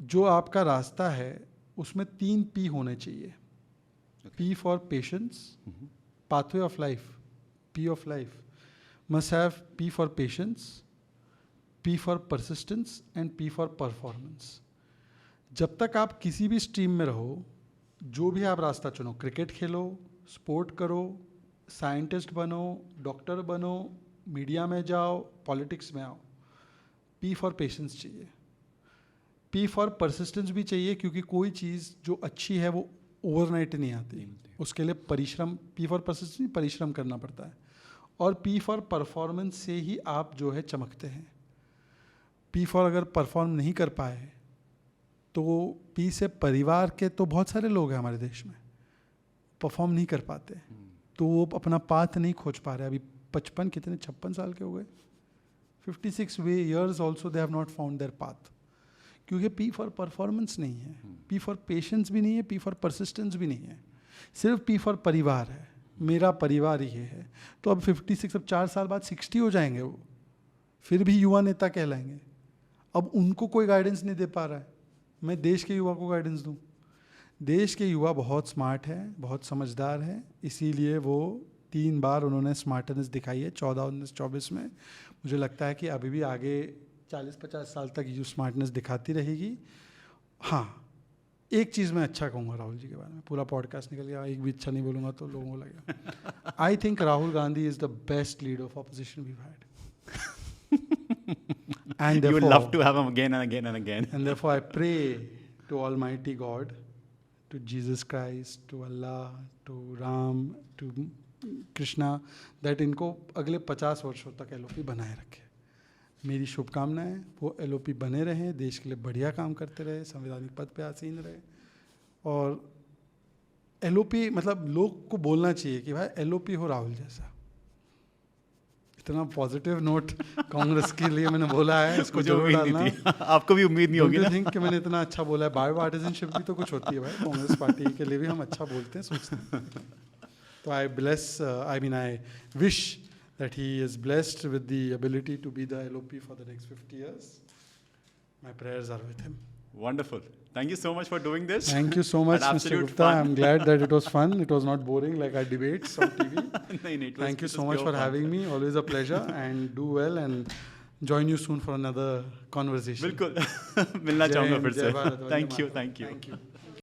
जो आपका रास्ता है उसमें 3 P होने चाहिए. P for patience, pathway of life, P of life must have P for patience, P for persistence and P for performance. जब तक आप किसी भी स्ट्रीम में रहो, जो भी आप रास्ता चुनो, क्रिकेट खेलो, स्पोर्ट करो, साइंटिस्ट बनो, डॉक्टर बनो, मीडिया में जाओ, पॉलिटिक्स में आओ, P फॉर पेशेंस चाहिए. P फॉर परसिस्टेंस भी चाहिए, क्योंकि कोई चीज़ जो अच्छी है वो ओवरनाइट नहीं आती. उसके लिए परिश्रम, P फॉर परसिस्टेंस, परिश्रम करना पड़ता है. और P फॉर परफॉर्मेंस से ही आप जो है चमकते हैं. P फॉर अगर परफॉर्म नहीं कर पाए तो P से परिवार के तो बहुत सारे लोग हैं हमारे देश में, परफॉर्म नहीं कर पाते, तो वो अपना पाथ नहीं खोज पा रहे. अभी 56 साल के हो गए, 56 years also they have not found there path, क्योंकि P फॉर परफॉर्मेंस नहीं है, P फॉर पेशेंस भी नहीं है, P फॉर परसिस्टेंस भी नहीं है, सिर्फ P फॉर परिवार है. मेरा परिवार ये है. तो अब 56, अब 4 साल बाद 60 हो जाएंगे, वो फिर भी युवा नेता कहलाएंगे. अब उनको कोई गाइडेंस नहीं दे पा रहा है, मैं देश के युवा को गाइडेंस दूं. देश के युवा बहुत स्मार्ट है, बहुत समझदार है, इसीलिए वो 3 बार उन्होंने स्मार्टनेस दिखाई है 14, 19, 24 में. मुझे लगता है कि अभी भी आगे 40-50 साल तक ये स्मार्टनेस दिखाती रहेगी. हाँ, एक चीज़ मैं अच्छा कहूँगा राहुल जी के बारे में. पूरा पॉडकास्ट निकल गया, एक भी अच्छा नहीं बोलूँगा तो लोगों को लगेगा. I think Rahul Gandhi is the best leader of opposition we had. And you would love to have him again and again and again. And therefore I pray to Almighty God, to Jesus Christ, to Allah, to Ram, to Krishna, that इनको अगले 50 वर्षों तक LOP बनाए रखे. मेरी शुभकामनाएं वो LOP बने रहें, देश के लिए बढ़िया काम करते रहे, संवैधानिक पद पे आसीन रहे. और LOP मतलब लोग को बोलना चाहिए कि भाई LOP हो राहुल जैसा. इतना पॉजिटिव नोट कांग्रेस के लिए मैंने बोला है, इसको जरूर डालना. आपको भी उम्मीद नहीं होगी ना? थिंक कि मैंने इतना अच्छा बोला है. बाय पार्टिजनशिप भी तो कुछ होती है भाई, कांग्रेस पार्टी के लिए भी हम अच्छा बोलते हैं, सोचते हैं. तो I wish that he is blessed with the ability to be the LOP for the next 50 years. My prayers are with him. Wonderful. Thank you so much for doing this. Thank you so much, Mr. Gupta. I'm glad that it was fun. It was not boring like our debates on TV. Thank you so much for having me. Always a pleasure. And do well and join you soon for another conversation. बिल्कुल मिलना चाहूँगा फिर से. Thank you.